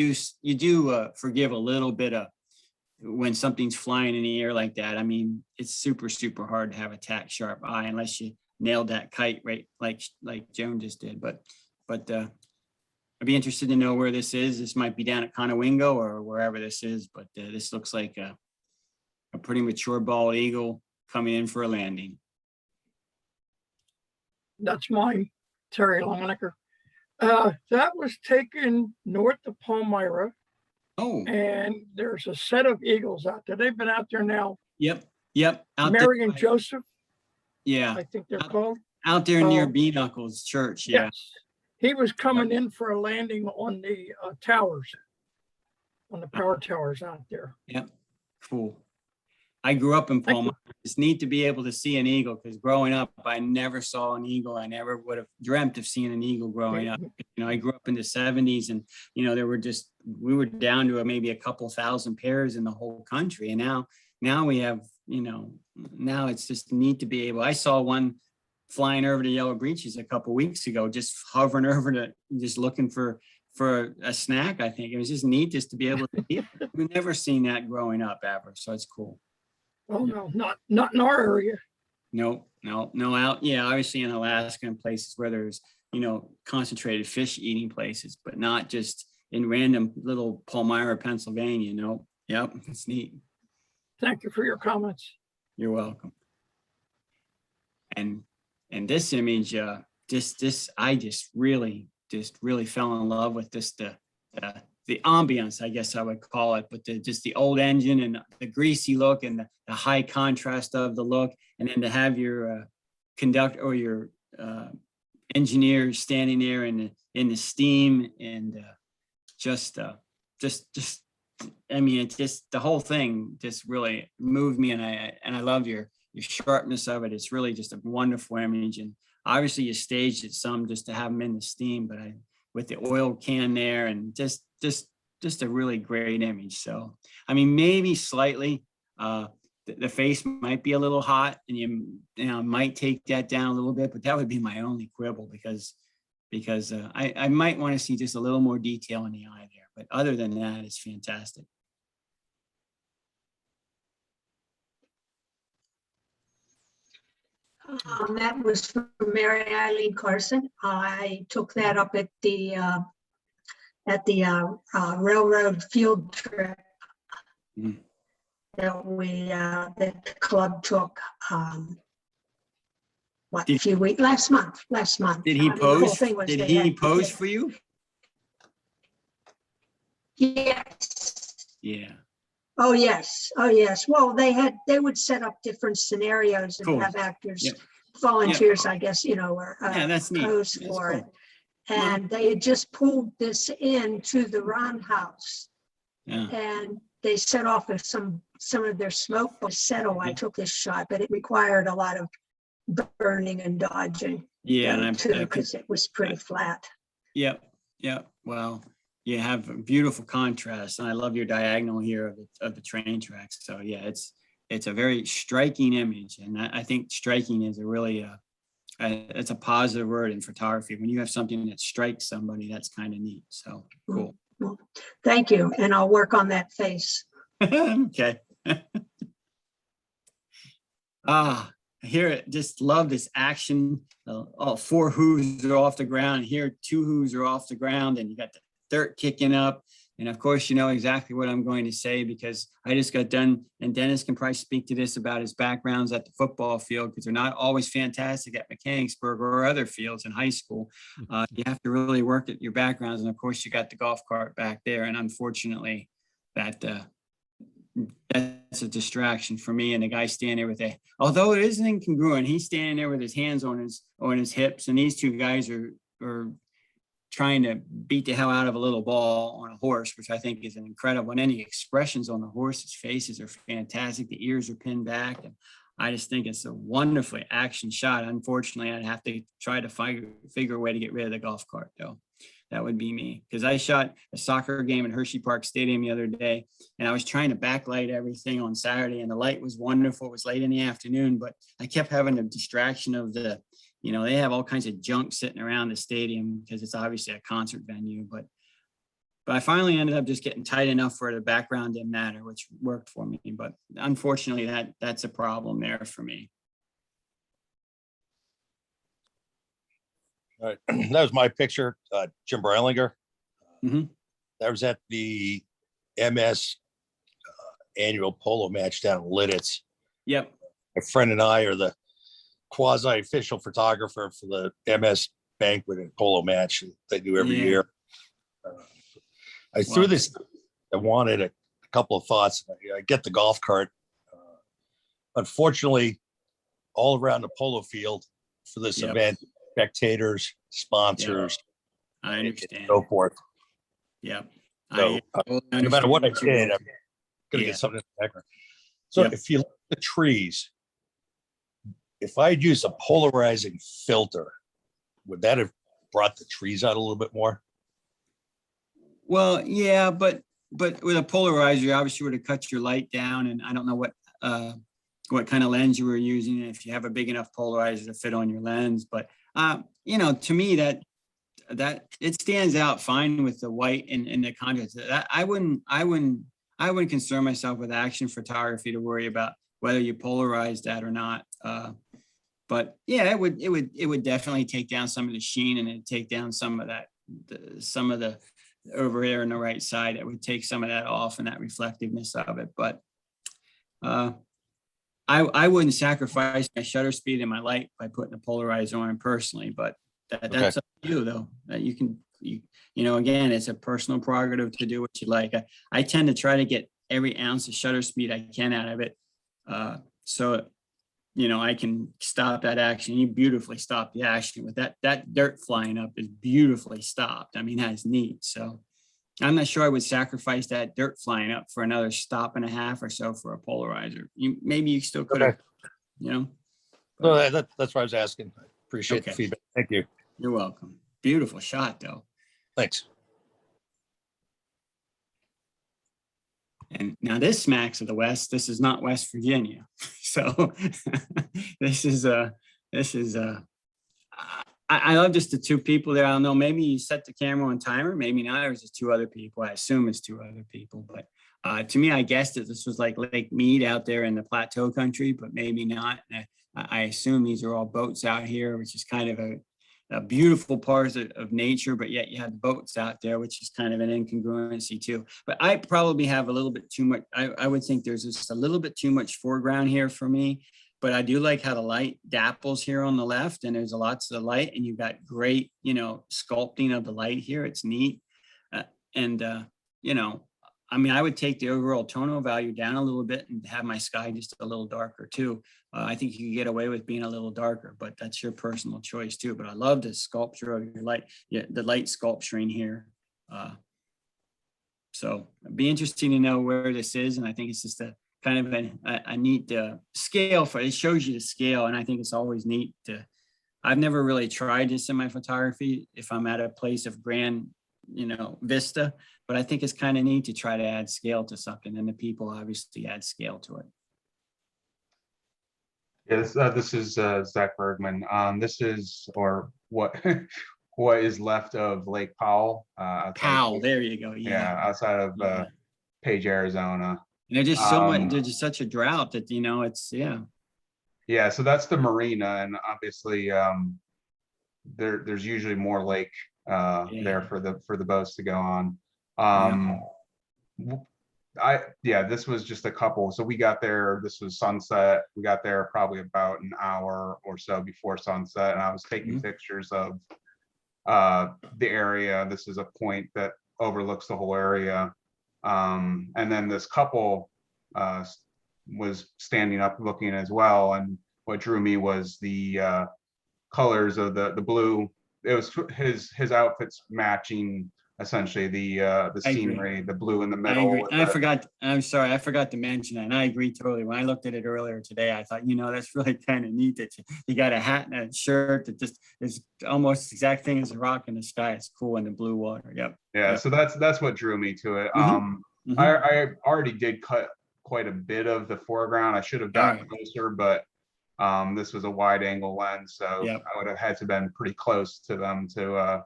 do forgive a little bit of when something's flying in the air like that. I mean, it's super, super hard to have a tack sharp eye unless you nailed that kite right like Joan just did. But I'd be interested to know where this is. This might be down at Conowingo or wherever this is, but this looks like a pretty mature bald eagle coming in for a landing. That's mine, Terry Lonecker. That was taken north of Palmyra. Oh. And there's a set of eagles out there. They've been out there now. Yep. Out Mary there, and Joseph, yeah, I think they're called. out there near B Knuckles Church. Yeah. Yes. He was coming in for a landing on the towers, on the power towers out there. Yep. Cool. I grew up in Palmyra. It's neat to be able to see an eagle because growing up, I never saw an eagle. I never would have dreamt of seeing an eagle growing up. I grew up in the 70s and, we were down to maybe a couple thousand pairs in the whole country. And now we have, now it's just neat to be able, I saw one flying over the Yellow Breeches a couple weeks ago, just hovering over just looking for a snack. I think it was just neat just to be able to see it. We've never seen that growing up ever. So it's cool. Oh, no, not in our area. No, out. Yeah, obviously in Alaska and places where there's, concentrated fish eating places, but not just in random little Palmyra, Pennsylvania. No. Yep. It's neat. Thank you for your comments. You're welcome. And this image, I just really fell in love with this, the ambiance, I guess I would call it, but just the old engine and the greasy look and the high contrast of the look, and then to have your conductor or your engineer standing there in the steam and I mean, it just, the whole thing just really moved me, and I love your sharpness of it. It's really just a wonderful image, and obviously you staged it some just to have them in the steam, but with the oil can there and just a really great image. So, I mean, maybe slightly, the face might be a little hot and you might take that down a little bit, but that would be my only quibble because I might want to see just a little more detail in the eye there. But other than that, it's fantastic. That was from Mary Eileen Carson. I took that up at the railroad field trip that the club took. Last month. Did he pose? Did he pose for you? Yes. Yeah. Oh yes. Well, they would set up different scenarios and have actors, volunteers, I guess, or that's neat. pose for it. And they had just pulled this into the roundhouse, and they set off with some of their smoke was settle. I took this shot, but it required a lot of burning and dodging. Yeah, because it was pretty flat. Yep. Well, you have a beautiful contrast, and I love your diagonal here of the train tracks. So yeah, it's a very striking image, and I think striking is a really it's a positive word in photography. When you have something that strikes somebody, that's kind of neat. So cool. Well, thank you, and I'll work on that face. Okay. Here, just love this action. All 4 whoos are off the ground. Here, 2 whoos are off the ground, and you got the dirt kicking up. And of course, you know exactly what I'm going to say because I just got done, and Dennis can probably speak to this about his backgrounds at the football field because they're not always fantastic at Mechanicsburg or other fields in high school. You have to really work at your backgrounds. And of course, you got the golf cart back there. And unfortunately, that's a distraction for me. And the guy standing there although it isn't incongruent, he's standing there with his hands on his hips. And these 2 guys are trying to beat the hell out of a little ball on a horse, which I think is an incredible. And any expressions on the horse's faces are fantastic. The ears are pinned back. And I just think it's a wonderfully action shot. Unfortunately, I'd have to try to figure a way to get rid of the golf cart though. That would be me. Because I shot a soccer game at Hershey Park Stadium the other day, and I was trying to backlight everything on Saturday, and the light was wonderful. It was late in the afternoon, but I kept having a distraction of they have all kinds of junk sitting around the stadium because it's obviously a concert venue, but I finally ended up just getting tight enough where the background didn't matter, which worked for me. But unfortunately, that's a problem there for me. All right, that was my picture, Jim Breilinger. Mhm. That was at the MS annual polo match down in Lidditz. Yep. My friend and I are the quasi-official photographer for the MS banquet and polo match they do every Yeah. year. I threw Wow. this, I wanted a couple of thoughts. I get the golf cart. Unfortunately, all around the polo field for this Yep. event, spectators, sponsors, I and understand. so forth. Yep. So totally no matter what I understand you're did, I'm going gonna Yeah. get something in the background. So Yep. if you look at the trees, if I'd used a polarizing filter, would that have brought the trees out a little bit more? Well, yeah, but with a polarizer, you obviously would have cut your light down, and I don't know what kind of lens you were using, if you have a big enough polarizer to fit on your lens. But to me that it stands out fine with the white and the contrast. That I wouldn't concern myself with action photography to worry about whether you polarize that or not. But yeah, it would definitely take down some of the sheen, and it'd take down some of that, some of the over here on the right side. It would take some of that off and that reflectiveness of it. But I wouldn't sacrifice my shutter speed and my light by putting a polarizer on personally. But that's up to you, though. That you can, again, it's a personal prerogative to do what you like. I tend to try to get every ounce of shutter speed I can out of it. So I can stop that action. You beautifully stopped the action with that dirt flying up is beautifully stopped. I mean, that's neat. So I'm not sure I would sacrifice that dirt flying up for another stop and a half or so for a polarizer. Maybe you still could have, No, that's what I was asking. I appreciate the feedback. Thank you. You're welcome. Beautiful shot, though. Thanks. And now this smacks of the West. This is not West Virginia. So I love just the two people there. I don't know, maybe you set the camera on timer, maybe not. There's just two other people. I assume it's two other people, but to me, I guessed that this was like Lake Mead out there in the plateau country, but maybe not. I assume these are all boats out here, which is kind of a beautiful part of nature, but yet you have the boats out there, which is kind of an incongruency too. But I probably have a little bit too much. I would think there's just a little bit too much foreground here for me, but I do like how the light dapples here on the left, and there's lots of light, and you've got great, sculpting of the light here. It's neat. I mean, I would take the overall tonal value down a little bit and have my sky just a little darker too. I think you can get away with being a little darker, but that's your personal choice too. But I love the sculpture of your light, the light sculpturing here. So it'd be interesting to know where this is. And I think it's just a kind of a neat scale it shows you the scale. And I think it's always neat I've never really tried this in my photography if I'm at a place of grand, vista, but I think it's kind of neat to try to add scale to something, and the people obviously add scale to it. Yeah, this is Zach Bergman. This is, or what what is left of Lake Powell. Powell, there you go. Yeah, outside of Page, Arizona. And they're just so much. They're just such a drought that it's Yeah, so that's the marina, and obviously there's usually more lake there for the boats to go on. This was just a couple. So we got there, this was sunset. We got there probably about an hour or so before sunset, and I was taking pictures of the area. This is a point that overlooks the whole area. And then this couple was standing up looking as well. And what drew me was the colors of the blue. It was his outfits matching essentially the scenery, the blue in the middle. I'm sorry, I forgot to mention that. And I agree totally. When I looked at it earlier today, I thought, that's really kind of neat that you got a hat and a shirt that just is almost the exact thing as a rock in the sky. It's cool in the blue water. Yep. Yeah. Yep. So that's what drew me to it. I already did cut quite a bit of the foreground. I should have gotten closer, but this was a wide angle lens, so I would have had to been pretty close to them to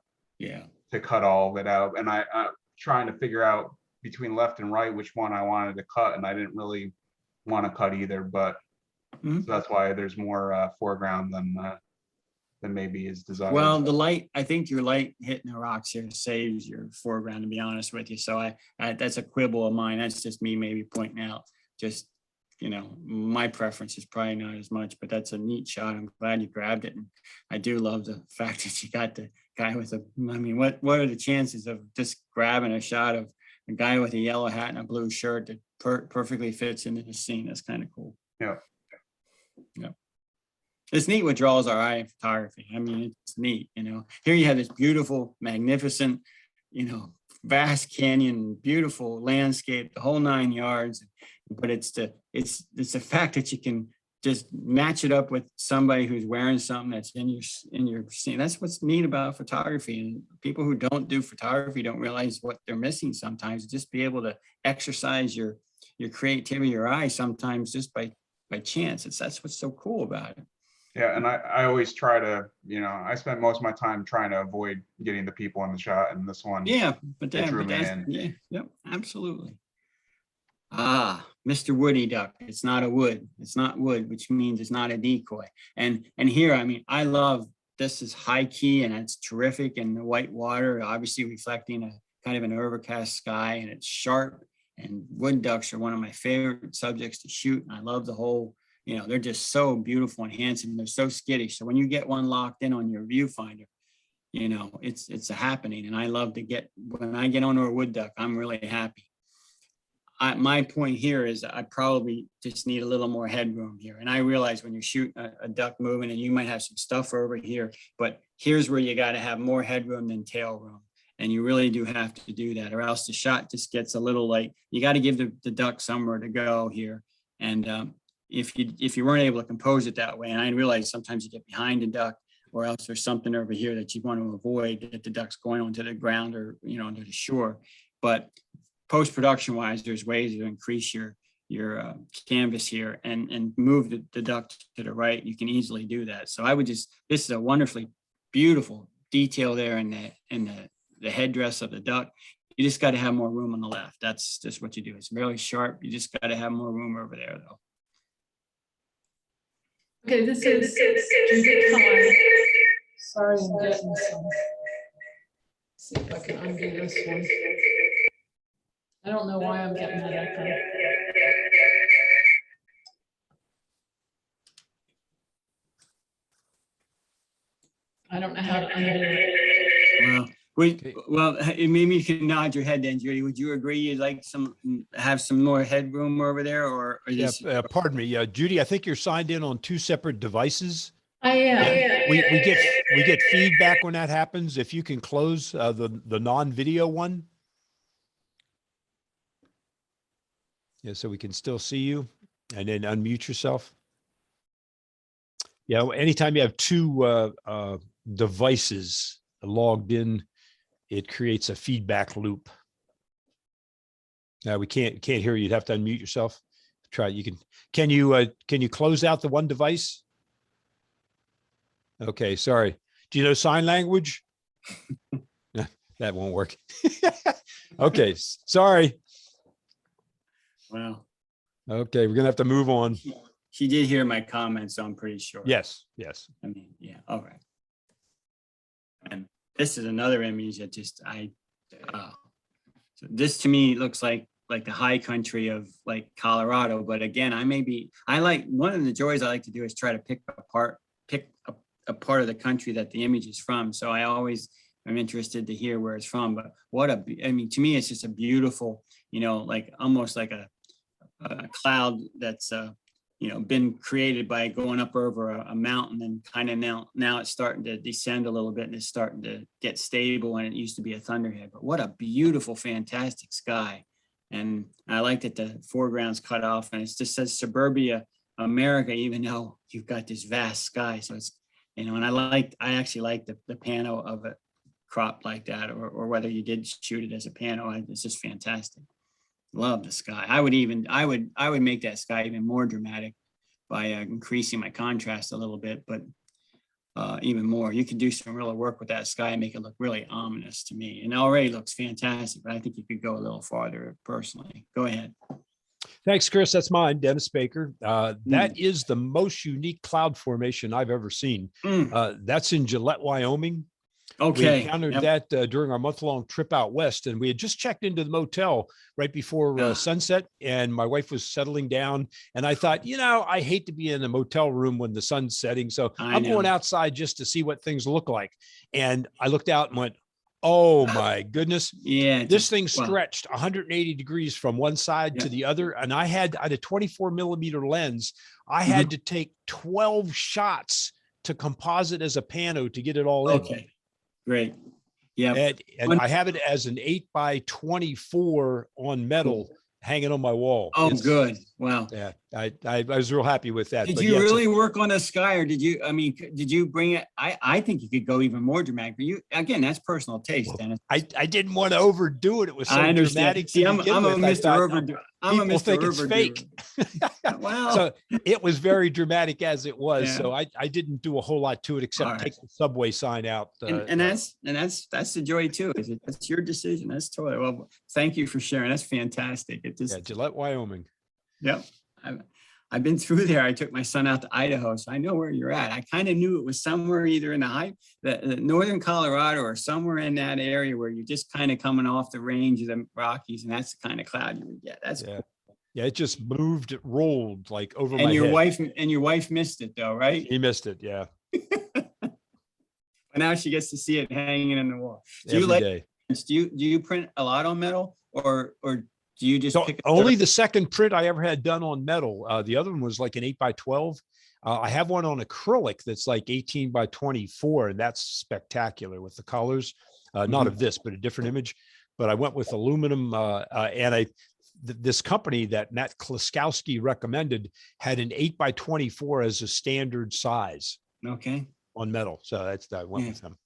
cut all of it out. And I trying to figure out between left and right which one I wanted to cut, and I didn't really want to cut either, but so that's why there's more foreground than maybe is desired. Well, the light, I think your light hitting the rocks here saves your foreground, to be honest with you. So I that's a quibble of mine. That's just me maybe pointing out, just, you know, my preference is probably not as much, but that's a neat shot. I'm glad you grabbed it. And I do love the fact that you got the guy with a, I mean, what are the chances of just grabbing a shot of a guy with a yellow hat and a blue shirt that perfectly fits into the scene? That's kind of cool. Yeah. Yeah. It's neat what draws our eye in photography. I mean, it's neat, you know. Here you have this beautiful, magnificent, you know, vast canyon, beautiful landscape, the whole 9 yards. But it's the fact that you can just match it up with somebody who's wearing something that's in your scene. That's what's neat about photography. And people who don't do photography don't realize what they're missing sometimes. Just be able to exercise your creativity, your eye sometimes just by chance. That's what's so cool about it. Yeah, and I always try to, you know, I spent most of my time trying to avoid getting the people in the shot, and this one, yeah, but drew me that's, in. yeah, yep, absolutely. Ah, Mr. Woody Duck. It's not a wood. It's not wood, which means it's not a decoy. And here, I mean, I love, this is high key and it's terrific, and the white water obviously reflecting a kind of an overcast sky, and it's sharp. And wood ducks are one of my favorite subjects to shoot. And I love the whole, you know, they're just so beautiful and handsome. They're so skittish. So when you get one locked in on your viewfinder, you know, it's a happening. And I love to when I get onto a wood duck, I'm really happy. My point here is I probably just need a little more headroom here. And I realize when you shoot a duck moving, and you might have some stuff over here, but here's where you got to have more headroom than tail room. And you really do have to do that, or else the shot just gets a little like, you got to give the duck somewhere to go here. And if you weren't able to compose it that way, and I realize sometimes you get behind a duck, or else there's something over here that you want to avoid, that the duck's going onto the ground or, you know, onto the shore. But post-production wise, there's ways to increase your canvas here and move the duck to the right. You can easily do that. So I would this is a wonderfully beautiful detail there in the headdress of the duck. You just got to have more room on the left. That's just what you do. It's very sharp. You just got to have more room over there, though. Okay, this is Judith Hahn. Sorry, I'm getting some. See if I can undo this one. I don't know why I'm getting that echo. I don't know how to undo it. Well, maybe you can nod your head then, Judy. Would you agree you'd like have some more headroom over there, or yeah, pardon me, Judy, I think you're signed in on 2 separate devices. I am. We get feedback when that happens. If you can close the non-video one. Yeah, so we can still see you, and then unmute yourself. Yeah, anytime you have 2 devices logged in, it creates a feedback loop. We can't hear you. You'd have to unmute yourself. Try. You can you close out the one device? Okay, sorry. Do you know sign language? That won't work. Okay, sorry. Wow. Okay, we're gonna have to move on. She did hear my comments, so I'm pretty sure. Yes. I mean, yeah. All right. And this is another image that just so this to me looks like the high country of like Colorado. But again, I like, one of the joys I like to do is try to pick a part of the country that the image is from. So I always am interested to hear where it's from. But I mean, to me, it's just a beautiful, you know, like almost like a cloud that's you know, been created by going up over a mountain, and kind of now it's starting to descend a little bit, and it's starting to get stable, and it used to be a thunderhead. But what a beautiful, fantastic sky. And I like that the foreground's cut off, and it just says Suburbia, America, even though you've got this vast sky. So it's, you know, and I actually like the pano of it cropped like that, or whether you did shoot it as a pano. It's just fantastic. Love the sky. I would make that sky even more dramatic by increasing my contrast a little bit, but even more. You could do some real work with that sky and make it look really ominous to me. And it already looks fantastic, but I think you could go a little farther personally. Go ahead. Thanks, Chris. That's mine, Dennis Baker. That Mm. is the most unique cloud formation I've ever seen. That's in Gillette, Wyoming. We Okay. encountered Yep. that during our month-long trip out west, and we had just checked into the motel right before sunset, and my wife was settling down, and I thought, I hate to be in a motel room when the sun's setting, so I'm going outside just to see what things look like. And I looked out and went, oh my goodness. Yeah. This thing stretched 180 degrees from one side to the other. And I had a 24 millimeter lens. I had to take 12 shots to composite as a pano to get it all in. Okay. Great. Yeah. And I have it as an 8x24 on metal hanging on my wall. Oh, good. Wow. Yeah. I was real happy with that. Did But you yeah, really work on the sky, or did you bring it? I think you could go even more dramatic, but again, that's personal taste, Dennis. I didn't want to overdo it. It was so I understand. dramatic. See, to I'm begin a with. I Mr. thought, Overdo. I'm a people Mr. think it's Overdo. fake. Well, So it was very dramatic as it was. Yeah. So I didn't do a whole lot to it except take the subway sign out. and that's the joy too. That's your decision. That's totally well. Thank you for sharing. That's fantastic. It just Gillette, Wyoming. Yep. I've been through there. I took my son out to Idaho, so I know where you're at. I kind of knew it was somewhere either in the northern Colorado or somewhere in that area where you're just kind of coming off the range of the Rockies, and that's the kind of cloud you would get. That's cool. Yeah, it just moved, it rolled like over my And your head. wife missed it though, right? He missed it, yeah. But now she gets to see it hanging in the wall. Every day. Do you print a lot on metal, or do you just pick Only the second print I ever had done on metal. The other one was like an 8x12. I have one on acrylic that's like 18x24, and that's spectacular with the colors. Not of this, but a different image. But I went with aluminum, and this company that Matt Klaskowski recommended had an 8x24 as a standard size. Okay. On metal. So I went with them.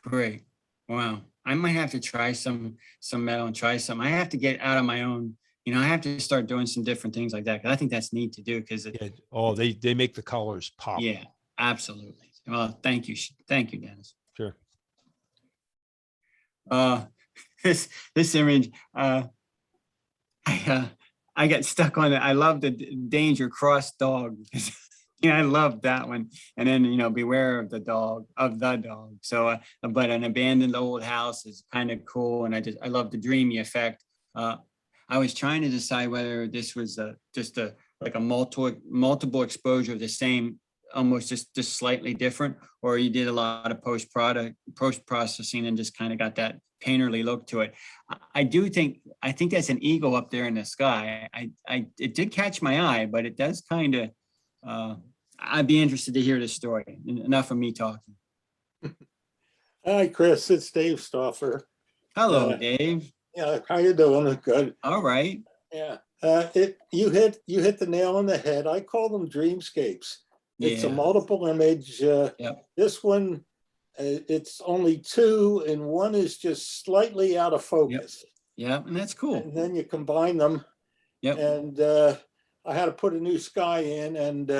Great. Wow. I might have to try some metal and try some. I have to get out of my own, I have to start doing some different things like that, because I think that's neat to do, because they make the colors pop. Yeah, absolutely. Well, thank you. Thank you, Dennis. Sure. This image, I got stuck on it. I love the danger cross dog. I love that one. And then, beware of the dog. So, but an abandoned old house is kind of cool. And I love the dreamy effect. I was trying to decide whether this was just a multiple exposure of the same, almost just slightly different, or you did a lot of post processing and just kind of got that painterly look to it. I think that's an eagle up there in the sky. It did catch my eye, but it does kind of, I'd be interested to hear the story. Enough of me talking. Hi, Chris. It's Dave Stauffer. Hello, Dave. Yeah, how you doing? Good. All right. Yeah. You hit the nail on the head. I call them dreamscapes. It's a multiple image. This one, it's only two, and one is just slightly out of focus. Yeah, and that's cool. And then you combine them. Yep. And I had to put a new sky in, and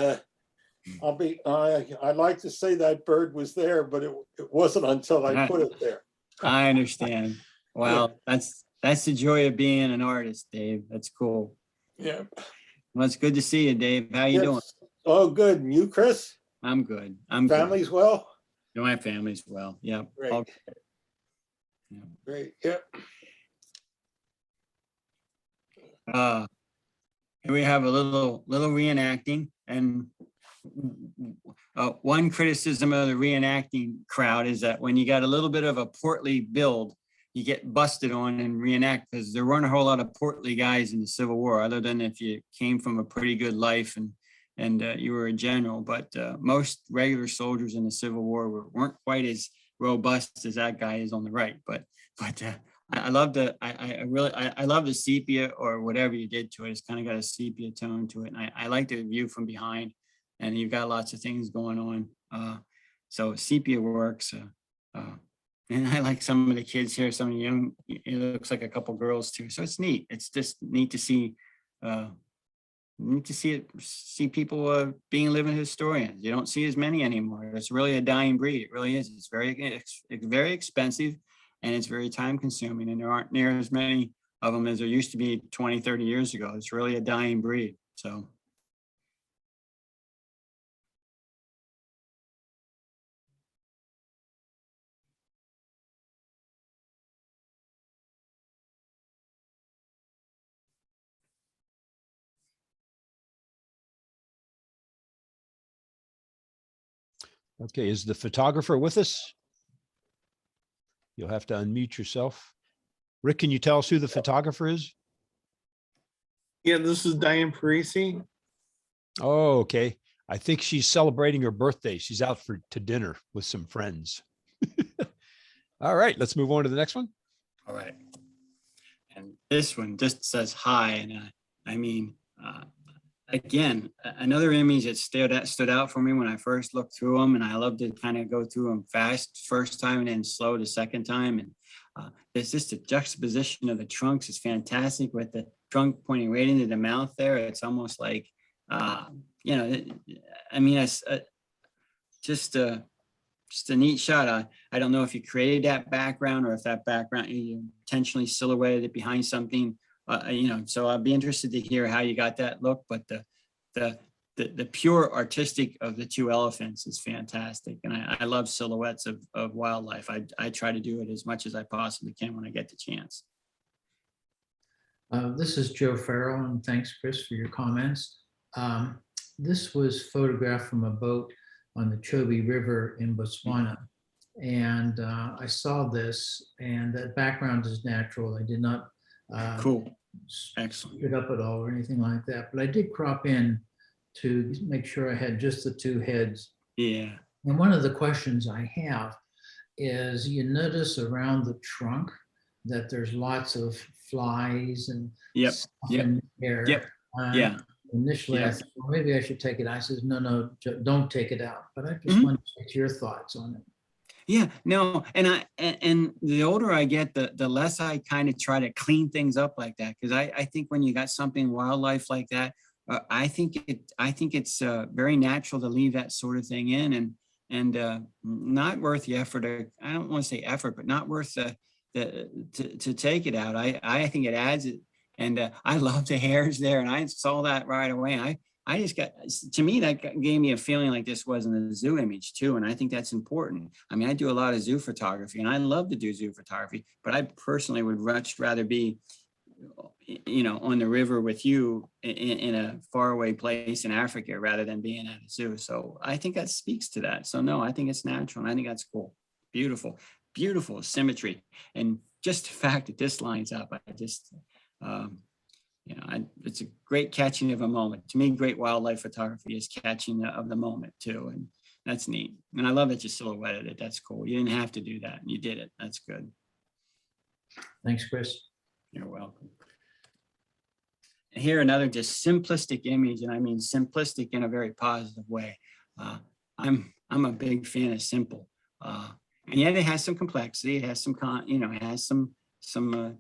I like to say that bird was there, but it wasn't until I put it there. I understand. Well, that's the joy of being an artist, Dave. That's cool. Yeah. Well, it's good to see you, Dave. How you doing? Oh, good. And you, Chris? I'm good. Family's well? My family's well. Yeah. Great. Okay. Great. Yep. Here we have a little reenacting, and one criticism of the reenacting crowd is that when you got a little bit of a portly build, you get busted on and reenact, because there weren't a whole lot of portly guys in the Civil War, other than if you came from a pretty good life and you were a general. But most regular soldiers in the Civil War weren't quite as robust as that guy is on the right. But I love I love the sepia, or whatever you did to it. It's kind of got a sepia tone to it, and I like the view from behind. And you've got lots of things going on. So sepia works. And I like some of the kids here, some of the young, it looks like a couple girls too. So it's neat. It's just neat to see, see people being living historians. You don't see as many anymore. It's really a dying breed. It really is. It's very expensive, and it's very time consuming. And there aren't near as many of them as there used to be 20, 30 years ago. It's really a dying breed. So. Okay, is the photographer with us? You'll have to unmute yourself. Rick, can you tell us who the photographer is? Yeah, this is Diane Parisi. Oh, okay. I think she's celebrating her birthday. She's out to dinner with some friends. All right, let's move on to the next one. All right. And this one just says hi. And I mean, again, another image that stood out for me when I first looked through them, and I love to kind of go through them fast first time and then slow the second time. And there's just a juxtaposition of the trunks is fantastic with the trunk pointing right into the mouth there. It's almost like, you know, I mean, it's just a neat shot. I don't know if you created that background or if that background you intentionally silhouetted it behind something. You know, so I'd be interested to hear how you got that look. But the pure artistic of the two elephants is fantastic, and I love silhouettes of wildlife. I try to do it as much as I possibly can when I get the chance. This is Joe Farrell, and thanks, Chris, for your comments. This was photographed from a boat on the Chobe River in Botswana. And I saw this, and that background is natural. I did not cool. Excellent. It up at all or anything like that, but I did crop in to make sure I had just the two heads. Yeah. And one of the questions I have is, you notice around the trunk that there's lots of flies and stuff in there. Yeah. Initially, I thought, well, maybe I should take it. I said, no, don't take it out. But I just wanted to get your thoughts on it. Yeah, no, and the older I get, the less I kind of try to clean things up like that, because I think when you got something wildlife like that, I think it's very natural to leave that sort of thing in, and not worth the effort. I don't want to say effort, but not worth to take it out. I think it adds it, and I love the hairs there, and I saw that right away. I just got, to me, that gave me a feeling like this wasn't a zoo image too. And I think that's important. I mean, I do a lot of zoo photography and I love to do zoo photography, but I personally would much rather be, you know, on the river with you in a faraway place in Africa rather than being at a zoo. So I think that speaks to that. So no, I think it's natural and I think that's cool. Beautiful, beautiful symmetry. And just the fact that this lines up, I just, you know, it's a great catching of a moment. To me, great wildlife photography is catching of the moment too. And that's neat. And I love that you silhouetted it. That's cool. You didn't have to do that and you did it. That's good. Thanks, Chris. You're welcome. And here, another just simplistic image. And I mean, simplistic in a very positive way. I'm a big fan of simple. And yet it has some complexity. It has some, you know, it has some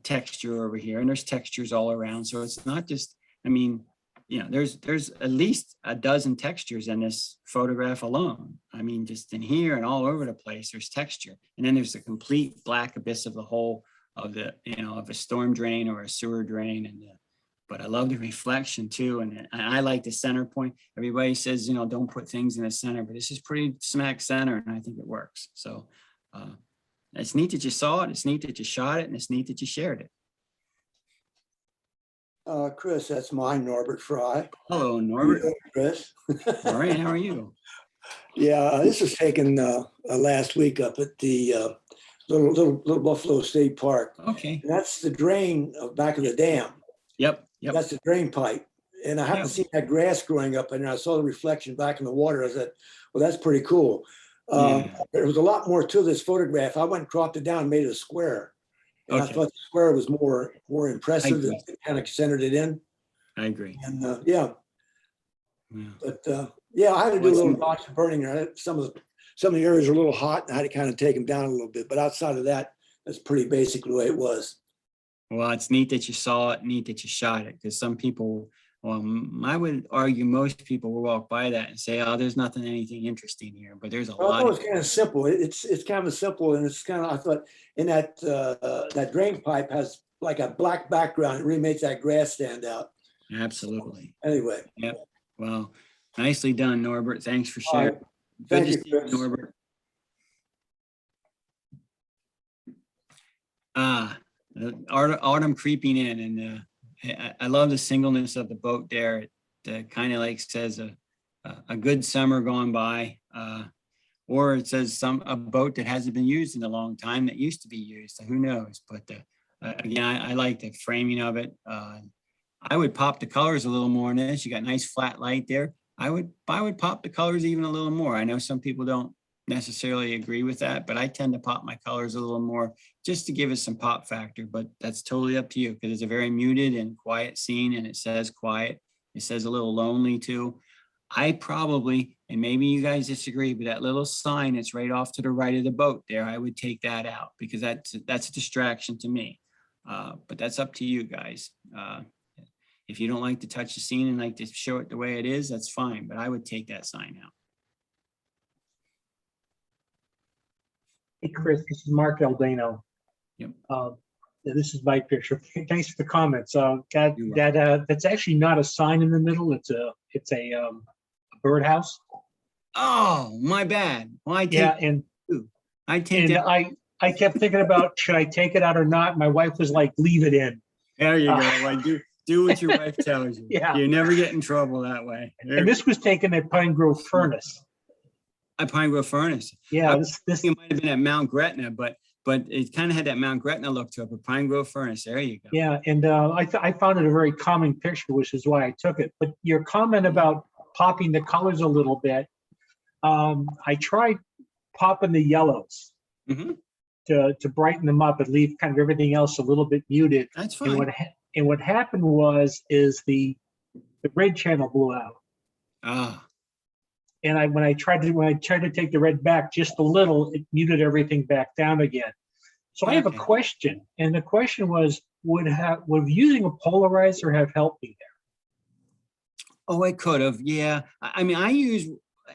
texture over here, and there's textures all around. So it's not just, I mean, you know, there's at least a dozen textures in this photograph alone. I mean, just in here and all over the place, there's texture. And then there's the complete black abyss of the whole of the, you know, of a storm drain or a sewer drain. And but I love the reflection too. And I like the center point. Everybody says, you know, don't put things in the center, but this is pretty smack center. And I think it works. So it's neat that you saw it. It's neat that you shot it. And it's neat that you shared it. Chris, that's mine, Norbert Fry. Hello, Norbert. Chris. All right, how are you? Yeah, this was taken last week up at the little Buffalo State Park. Okay. And that's the drain back of the dam. Yep. That's the drain pipe. And I happened to see that grass growing up, and I saw the reflection back in the water. I said, well, that's pretty cool. There was a lot more to this photograph. I went and cropped it down and made it a square. And I thought the square was more impressive. It kind of centered it in. I agree. And but yeah, I had to do a little notch burning. Some of the areas are a little hot, and I had to kind of take them down a little bit. But outside of that, that's pretty basic the way it was. Well, it's neat that you saw it, neat that you shot it, because some people, well, I would argue most people will walk by that and say, oh, there's anything interesting here, but there's a lot. It's kind of simple. It's kind of simple, and it's kind of, I thought in that that drain pipe has like a black background. It really makes that grass stand out. Absolutely. Anyway. Yep. Well, nicely done, Norbert. Thanks for All sharing. right. Good Thank to you, see you, Chris. Norbert. Autumn creeping in, and I love the singleness of the boat there. It kind of like says a good summer gone by, or it says a boat that hasn't been used in a long time that used to be used. So who knows? But again, I like the framing of it. I would pop the colors a little more in this. You got nice flat light there. I would pop the colors even a little more. I know some people don't necessarily agree with that, but I tend to pop my colors a little more just to give it some pop factor. But that's totally up to you, because it's a very muted and quiet scene, and it says quiet. It says a little lonely too. I probably, and maybe you guys disagree, but that little sign that's right off to the right of the boat there, I would take that out, because that's a distraction to me. But that's up to you guys. If you don't like to touch the scene and like to show it the way it is, that's fine, but I would take that sign out. Hey, Chris, this is Mark Aldano. Yep. This is my picture. Thanks for the comments. That's actually not a sign in the middle. It's a birdhouse. Oh, my bad. Well, I kept thinking about, should I take it out or not? My wife was like, leave it in. There you go. Like, do what your wife tells you. Yeah. You never get in trouble that way. And this was taken at Pine Grove Furnace. At Pine Grove Furnace. Yeah. This might have been at Mount Gretna, but it kind of had that Mount Gretna look to it. But Pine Grove Furnace, there you go. Yeah, and I found it a very calming picture, which is why I took it. But your comment about popping the colors a little bit, I tried popping the yellows to brighten them up and leave kind of everything else a little bit muted. That's fine. And what happened is the red channel blew out. Ah. And when I tried to take the red back just a little, it muted everything back down again. So I have a question, and the question was, would using a polarizer have helped me there? Oh, it could have. Yeah. I mean, I use,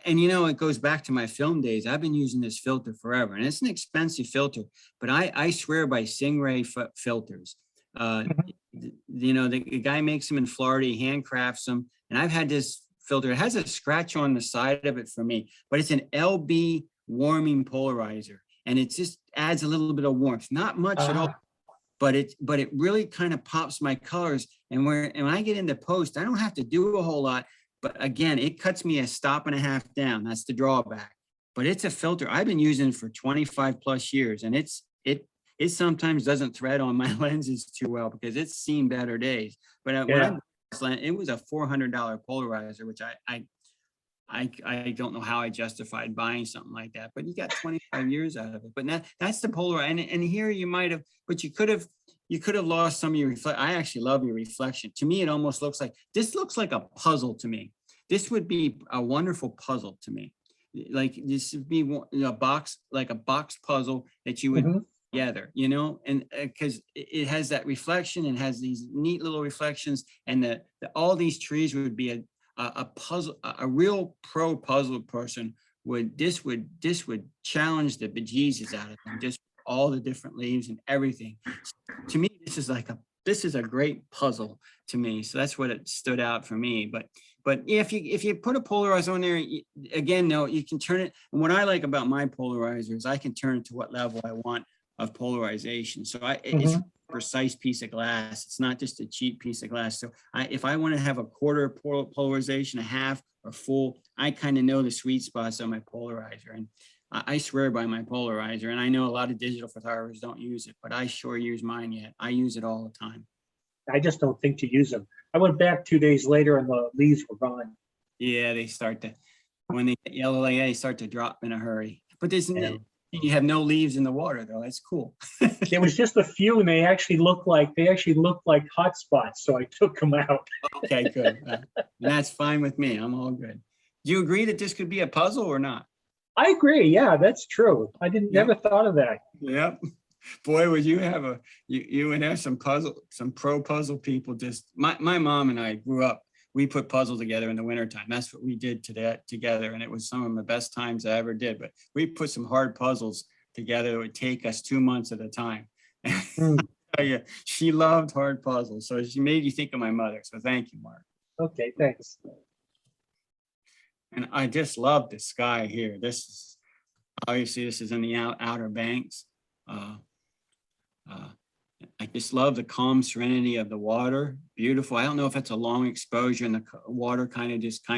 and it goes back to my film days. I've been using this filter forever, and it's an expensive filter, but I swear by Stingray filters. The guy makes them in Florida, he handcrafts them, and I've had this filter. It has a scratch on the side of it for me, but it's an LB warming polarizer, and it just adds a little bit of warmth, not much at all, but it really kind of pops my colors. And when I get into post, I don't have to do a whole lot, but again, it cuts me a stop and a half down. That's the drawback. But it's a filter I've been using for 25 plus years, and it sometimes doesn't thread on my lenses too well because it's seen better days. But when it was a $400 polarizer, which I don't know how I justified buying something like that, but you got 25 years out of it. But now that's the polarizer. And here you might have, but you could have lost some of your reflection. I actually love your reflection. To me, it almost looks like a puzzle to me. This would be a wonderful puzzle to me. Like this would be a box puzzle that you would together, and because it has that reflection and has these neat little reflections, and all these trees would be a puzzle. A real pro puzzle person would challenge the bejesus out of them, just all the different leaves and everything. To me, this is a great puzzle to me. So that's what it stood out for me. But if you put a polarizer on there, again, you can turn it. And what I like about my polarizer is I can turn it to what level I want of polarization. So it's a precise piece of glass. It's not just a cheap piece of glass. So if I want to have a quarter polarization, a half, or full, I kind of know the sweet spots on my polarizer. And I swear by my polarizer. And I know a lot of digital photographers don't use it, but I sure use mine yet. I use it all the time. I just don't think to use them. I went back 2 days later and the leaves were gone. Yeah, when they get yellow like that, they start to drop in a hurry. But you have no leaves in the water though. That's cool. There was just a few, and they actually looked like hot spots. So I took them out. Okay, good. That's fine with me. I'm all good. Do you agree that this could be a puzzle or not? I agree. Yeah, that's true. I never thought of that. Yep. Boy, would you have you would have some pro puzzle people. Just my mom and I grew up. We put puzzles together in the wintertime. That's what we did together. And it was some of the best times I ever did. But we put some hard puzzles together. It would take us 2 months at a time. Yeah, she loved hard puzzles, so she made you think of my mother. So thank you, Mark. Okay, thanks. And I just love the sky here. This is obviously this is in the Outer Banks. I just love the calm serenity of the water. Beautiful. I don't know if it's a long exposure and the water just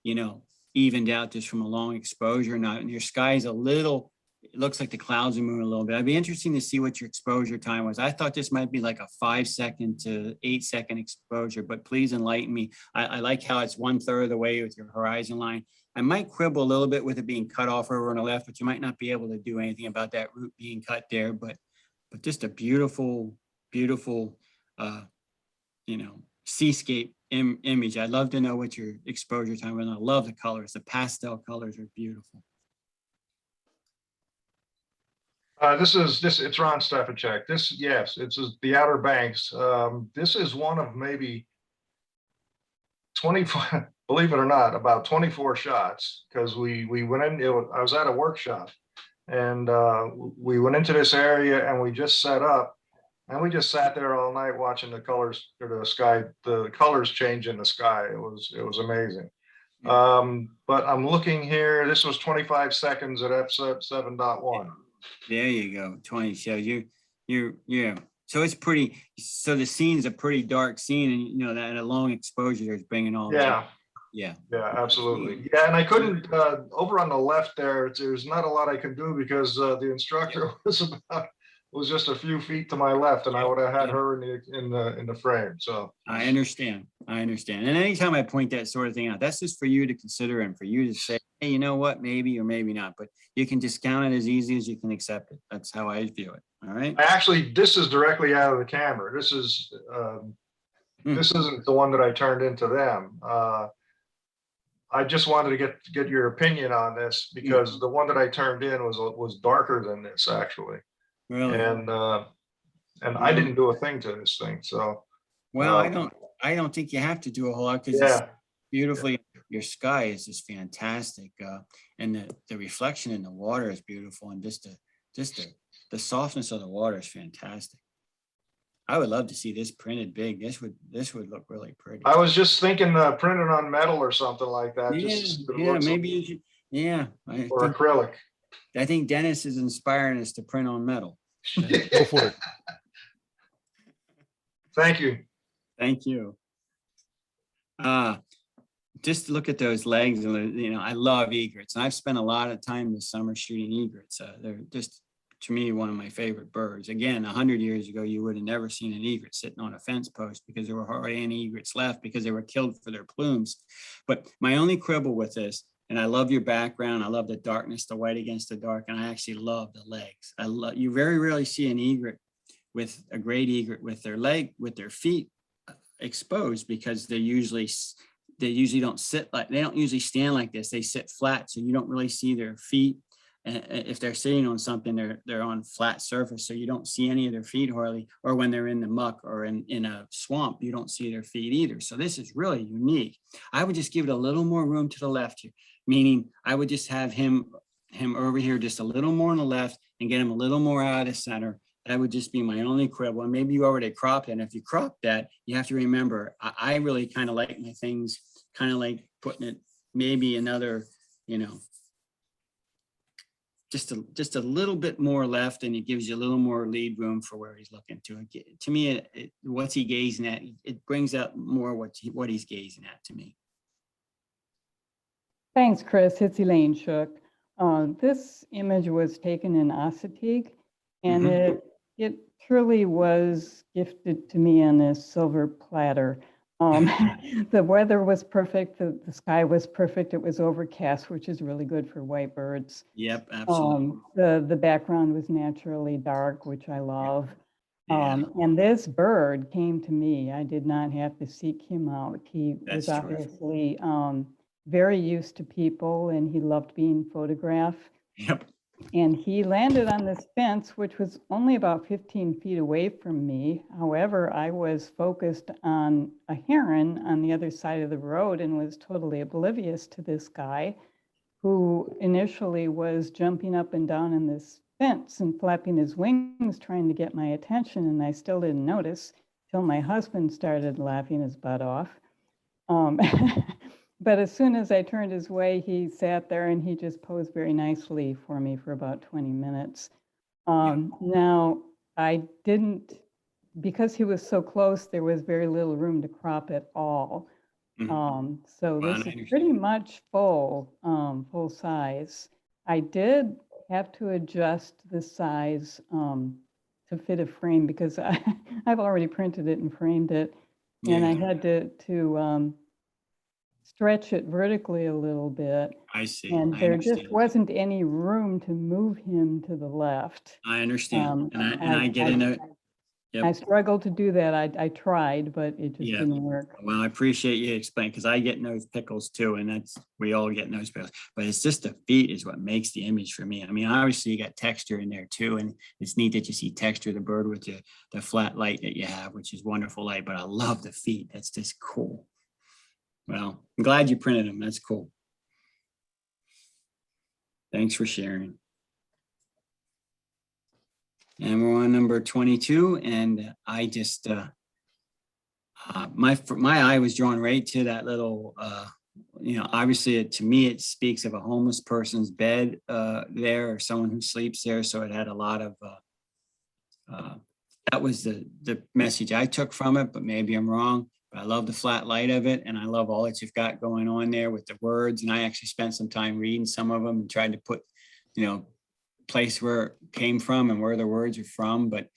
you know, evened out just from a long exposure. Now, and your sky is a little, it looks like the clouds are moving a little bit. I'd be interesting to see what your exposure time was. I thought this might be like a 5 second to 8 second exposure, but please enlighten me. I like how it's 1/3 of the way with your horizon line. I might quibble a little bit with it being cut off over on the left, but you might not be able to do anything about that root being cut there. But just a beautiful, beautiful, you know, seascape image. I'd love to know what your exposure time was. I love the colors. The pastel colors are beautiful. It's Ron Stefacek. Yes, it's the Outer Banks. This is one of maybe 24, believe it or not, about 24 shots, because we went in, I was at a workshop, and we went into this area and we just set up, and we just sat there all night watching the colors or the sky, the colors change in the sky. It was amazing. But I'm looking here, this was 25 seconds at f7.1. There you go, 20. So yeah. So it's pretty. So the scene's a pretty dark scene, and you know that a long exposure is bringing all. Yeah. Yeah. Yeah, absolutely. Yeah, and I couldn't over on the left there's not a lot I can do because the instructor was just a few feet to my left, and I would have had her in the frame. So I understand. And anytime I point that sort of thing out, that's just for you to consider and for you to say, hey, you know what, maybe or maybe not, but you can discount it as easy as you can accept it. That's how I view it. All right. This is directly out of the camera. This isn't the one that I turned into them. I just wanted to get your opinion on this because the one that I turned in was darker than this actually. Really? And I didn't do a thing to this thing. So well, I don't think you have to do a whole lot because it's beautifully. Your sky is just fantastic, and the reflection in the water is beautiful, and just the softness of the water is fantastic. I would love to see this printed big. This would look really pretty. I was just thinking printed on metal or something like that. Maybe you should. Yeah, or acrylic. I think Dennis is inspiring us to print on metal. Go for it. Thank you. Thank you. Just look at those legs. You know, I love egrets, and I've spent a lot of time this summer shooting egrets. They're just, to me, one of my favorite birds. Again, 100 years ago, you would have never seen an egret sitting on a fence post because there were hardly any egrets left because they were killed for their plumes. But my only quibble with this, and I love your background, I love the darkness, the white against the dark, and I actually love the legs. You very rarely see an egret with a great egret with their feet exposed because they usually don't sit like, they don't usually stand like this. They sit flat, so you don't really see their feet. And if they're sitting on something, they're on flat surface, so you don't see any of their feet hardly. Or when they're in the muck or in a swamp, you don't see their feet either. So this is really unique. I would just give it a little more room to the left here, meaning I would just have him over here just a little more on the left and get him a little more out of the center. That would just be my only quibble. And maybe you already cropped it. And if you crop that, you have to remember, I really kind of like my things, kind of like putting it maybe another, you know, just a little bit more left, and it gives you a little more lead room for where he's looking to. To me, what's he gazing at? It brings out more what he's gazing at to me. Thanks, Chris. It's Elaine Shook. This image was taken in Assateague, and it truly was gifted to me on a silver platter. The weather was perfect. The sky was perfect. It was overcast, which is really good for white birds. Yep, absolutely. The background was naturally dark, which I love. And this bird came to me. I did not have to seek him out. He was obviously very used to people, and he loved being photographed. Yep. And he landed on this fence, which was only about 15 feet away from me. However, I was focused on a heron on the other side of the road and was totally oblivious to this guy who initially was jumping up and down in this fence and flapping his wings, trying to get my attention, and I still didn't notice till my husband started laughing his butt off. But as soon as I turned his way, he sat there and he just posed very nicely for me for about 20 minutes. Now, I didn't, because he was so close, there was very little room to crop at all. So this is pretty much full size. I did have to adjust the size to fit a frame because I've already printed it and framed it. And I had to stretch it vertically a little bit. I see. And I there understand. just wasn't any room to move him to the left. I understand. And I get in it. I struggled to do that. I tried, but it just didn't work. Well, I appreciate you explaining because I get nose pickles too, and we all get nose pickles. But it's just the feet is what makes the image for me. I mean, obviously you got texture in there too, and it's neat that you see texture of the bird with the flat light that you have, which is wonderful light. But I love the feet. That's just cool. Well, I'm glad you printed them. That's cool. Thanks for sharing. And we're on number 22, and I just my eye was drawn right to that little obviously to me it speaks of a homeless person's bed there, or someone who sleeps there. So it had a lot of that was the message I took from it, but maybe I'm wrong. But I love the flat light of it, and I love all that you've got going on there with the words. And I actually spent some time reading some of them and tried to put place where it came from and where the words are from. But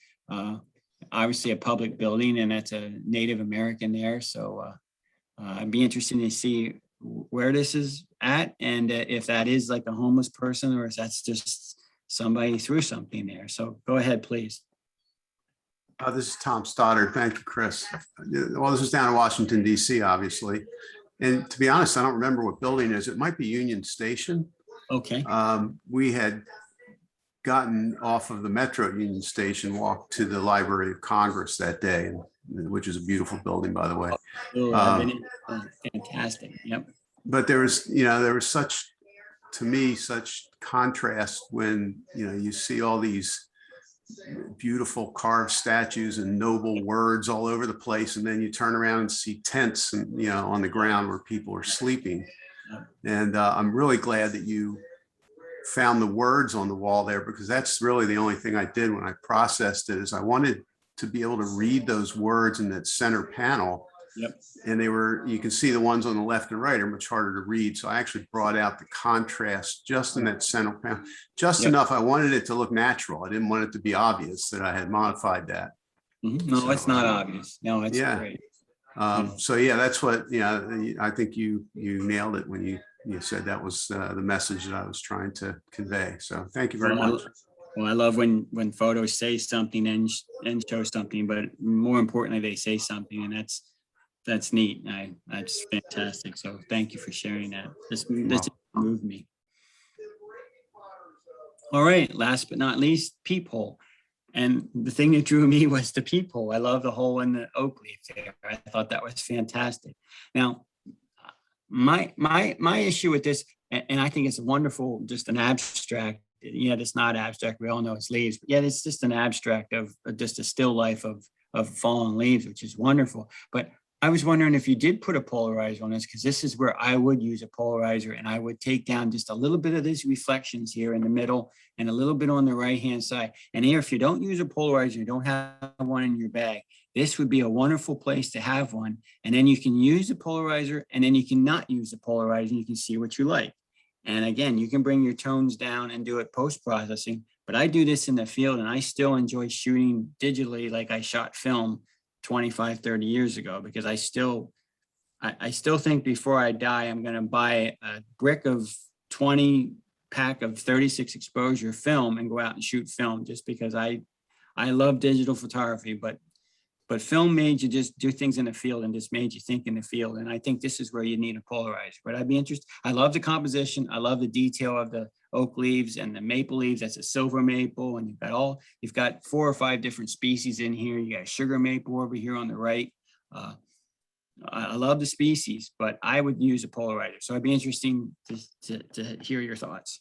obviously a public building, and that's a Native American there. So I'd be interested to see where this is at, and if that is like a homeless person, or if that's just somebody threw something there. So go ahead, please. This is Tom Stoddard. Thank you, Chris. Well, this is down in Washington, D.C., obviously. And to be honest, I don't remember what building it is. It might be Union Station. Okay. We had gotten off of the Metro Union Station, walked to the Library of Congress that day, which is a beautiful building, by the way. Fantastic. Yep. But there was such, to me, such contrast when, you see all these beautiful carved statues and noble words all over the place, and then you turn around and see tents and on the ground where people are sleeping. And I'm really glad that you found the words on the wall there, because that's really the only thing I did when I processed it, is I wanted to be able to read those words in that center panel. Yep. And you can see the ones on the left and right are much harder to read. So I actually brought out the contrast just in that center panel, just enough. I wanted it to look natural. I didn't want it to be obvious that I had modified that. No, so, it's not obvious. No, it's great. So yeah, that's what, I think you nailed it when you said that was the message that I was trying to convey. So thank you very much. Well, I love when photos say something and show something, but more importantly, they say something, and that's neat. That's fantastic. So thank you for sharing that. This moved me. All right, last but not least, peephole. And the thing that drew me was the peephole. I love the hole in the oak leaf there. I thought that was fantastic. Now, my issue with this, and I think it's wonderful, just an abstract. Yet it's not abstract. We all know it's leaves, but yet it's just an abstract of just a still life of fallen leaves, which is wonderful. But I was wondering if you did put a polarizer on this, because this is where I would use a polarizer, and I would take down just a little bit of these reflections here in the middle and a little bit on the right-hand side. And here, if you don't use a polarizer, you don't have one in your bag, this would be a wonderful place to have one. And then you can use the polarizer, and then you can not use the polarizer, and you can see what you like. And again, you can bring your tones down and do it post-processing, but I do this in the field, and I still enjoy shooting digitally like I shot film 25, 30 years ago, because I still think before I die, I'm going to buy a brick of 20 pack of 36 exposure film and go out and shoot film, just because I love digital photography, but film made you just do things in the field and just made you think in the field. And I think this is where you need a polarizer. But I'd be interested. I love the composition. I love the detail of the oak leaves and the maple leaves. That's a silver maple. And you've got 4 or 5 different species in here. You got a sugar maple over here on the right. I love the species, but I would use a polarizer. So it'd be interesting to hear your thoughts.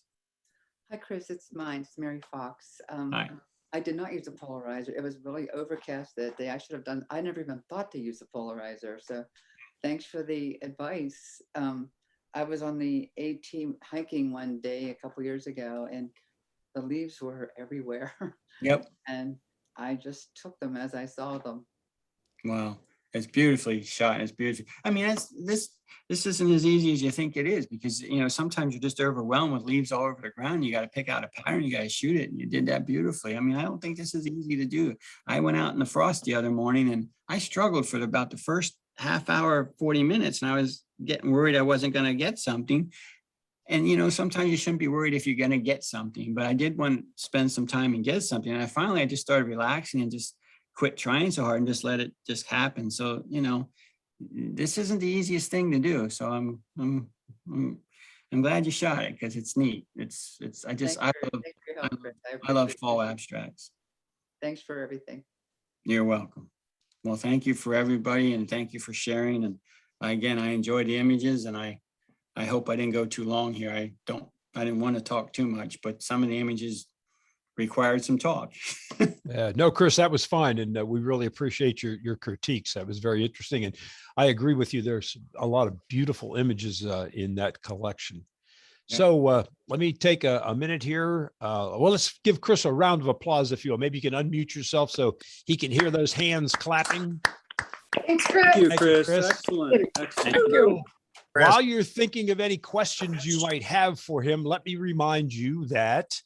Hi, Chris. It's mine. It's Mary Fox. Hi. I did not use a polarizer. It was really overcast that day. I should have done, I never even thought to use a polarizer. So thanks for the advice. I was on the A-team hiking one day a couple years ago and the leaves were everywhere. Yep. And I just took them as I saw them. Wow. It's beautifully shot. It's beautiful. I mean, this isn't as easy as you think it is, because, you know, sometimes you're just overwhelmed with leaves all over the ground. You got to pick out a pattern, you got to shoot it. And you did that beautifully. I mean, I don't think this is easy to do. I went out in the frost the other morning and I struggled for about the first half hour, 40 minutes. And I was getting worried I wasn't going to get something. And, you know, sometimes you shouldn't be worried if you're going to get something, but I did want to spend some time and get something. And I just started relaxing and just quit trying so hard and just let it just happen. So, you know, this isn't the easiest thing to do. So I'm glad you shot it, because it's neat. I love fall abstracts. Thanks for everything. You're welcome. Well, thank you for everybody, and thank you for sharing. And again, I enjoyed the images, and I hope I didn't go too long here. I didn't want to talk too much, but some of the images required some talk. No, Chris, that was fine. And we really appreciate your critiques. That was very interesting. And I agree with you. There's a lot of beautiful images in that collection. Yeah. So let me take a minute here. Well, let's give Chris a round of applause, if you will. Maybe you can unmute yourself so he can hear those hands clapping. Thanks, Chris. Thank you, Chris. Excellent. Thank you. While you're thinking of any questions you might have for him, let me remind you that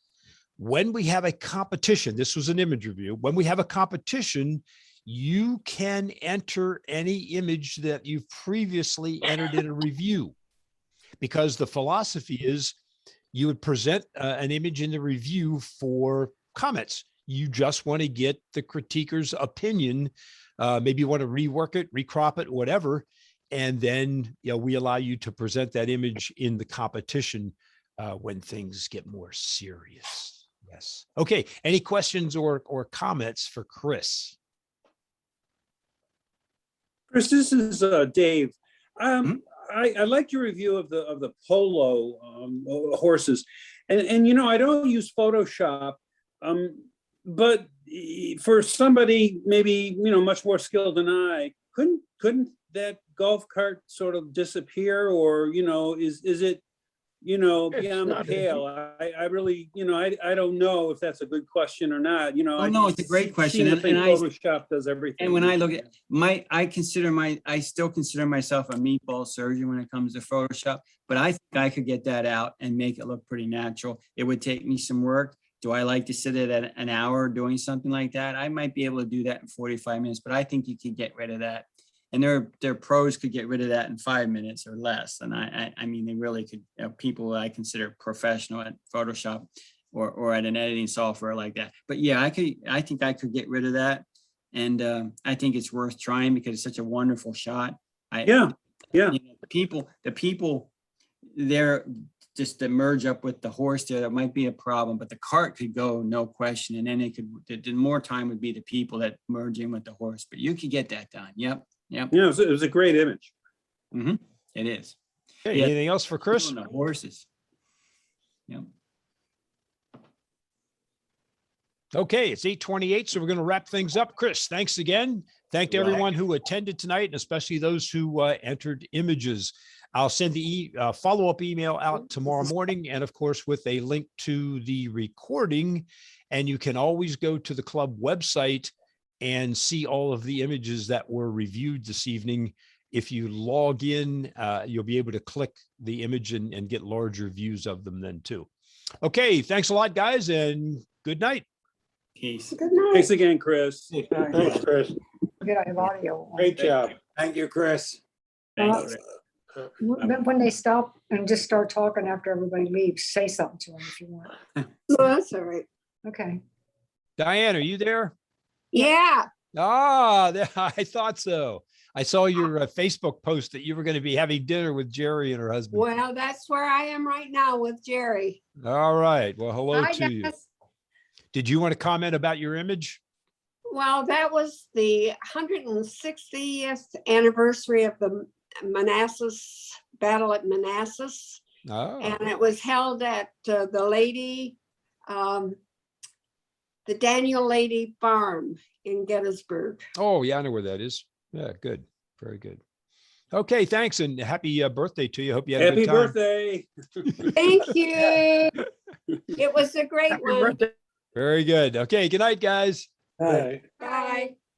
when we have a competition, this was an image review. When we have a competition, you can enter any image that you've previously entered in a review, because the philosophy is you would present an image in the review for comments. You just want to get the critiquer's opinion. Maybe you want to rework it, recrop it, whatever. And then, you know, we allow you to present that image in the competition when things get more serious. Yes. Okay. Any questions or comments for Chris? Chris, this is Dave. I liked your review of the polo horses, and you know, I don't use Photoshop, but for somebody maybe, you know, much more skilled than I, couldn't that golf cart sort of disappear, or, you know, is it, you know, beyond the pale? I really, you know, I don't know if that's a good question or not. You know, well, no, it's a great question. And Photoshop does everything. And when I look at I still consider myself a meatball surgeon when it comes to Photoshop, but I think I could get that out and make it look pretty natural. It would take me some work. Do I like to sit at an hour doing something like that? I might be able to do that in 45 minutes, but I think you could get rid of that. And their pros could get rid of that in 5 minutes or less. And I mean, they really could, you know, people I consider professional at Photoshop or at an editing software like that. But yeah, I think I could get rid of that. And I think it's worth trying because it's such a wonderful shot. Yeah. You know, the people there just to merge up with the horse there, that might be a problem, but the cart could go, no question. And then the more time would be the people that merge in with the horse, but you could get that done. Yep. Yeah, it was a great image. Mm-hmm. It is. Okay, yeah. Anything else for Chris? The horses. Yep. Okay, it's 8:28, so we're going to wrap things up. Chris, thanks again. Thank everyone who attended tonight, and especially those who entered images. I'll send the follow-up email out tomorrow morning, and of course, with a link to the recording. And you can always go to the club website and see all of the images that were reviewed this evening. If you log in, you'll be able to click the image and get larger views of them then too. Okay, thanks a lot, guys, and good night. Peace. Good night. Thanks again, Chris. Thanks, Chris. Good, I have audio. Great job. Thank you, Chris. When they stop and just start talking after everybody leaves, say something to them if you want. No, that's all right. Okay. Diane, are you there? Yeah. I thought so. I saw your Facebook post that you were going to be having dinner with Jerry and her husband. Well, that's where I am right now with Jerry. All right. Well, hello Hi, to you. Dennis. Did you want to comment about your image? Well, that was the 160th anniversary of the Manassas battle at Manassas. Oh, And it was held at the Lady, the Daniel Lady Farm in Gettysburg. oh, yeah, I know where that is. Yeah, good. Very good. Okay, thanks, and happy birthday to you. Hope you had a Happy good time. birthday. Thank you. It was a great Happy one. birthday. Very good. Okay, good night, guys. All right. Bye.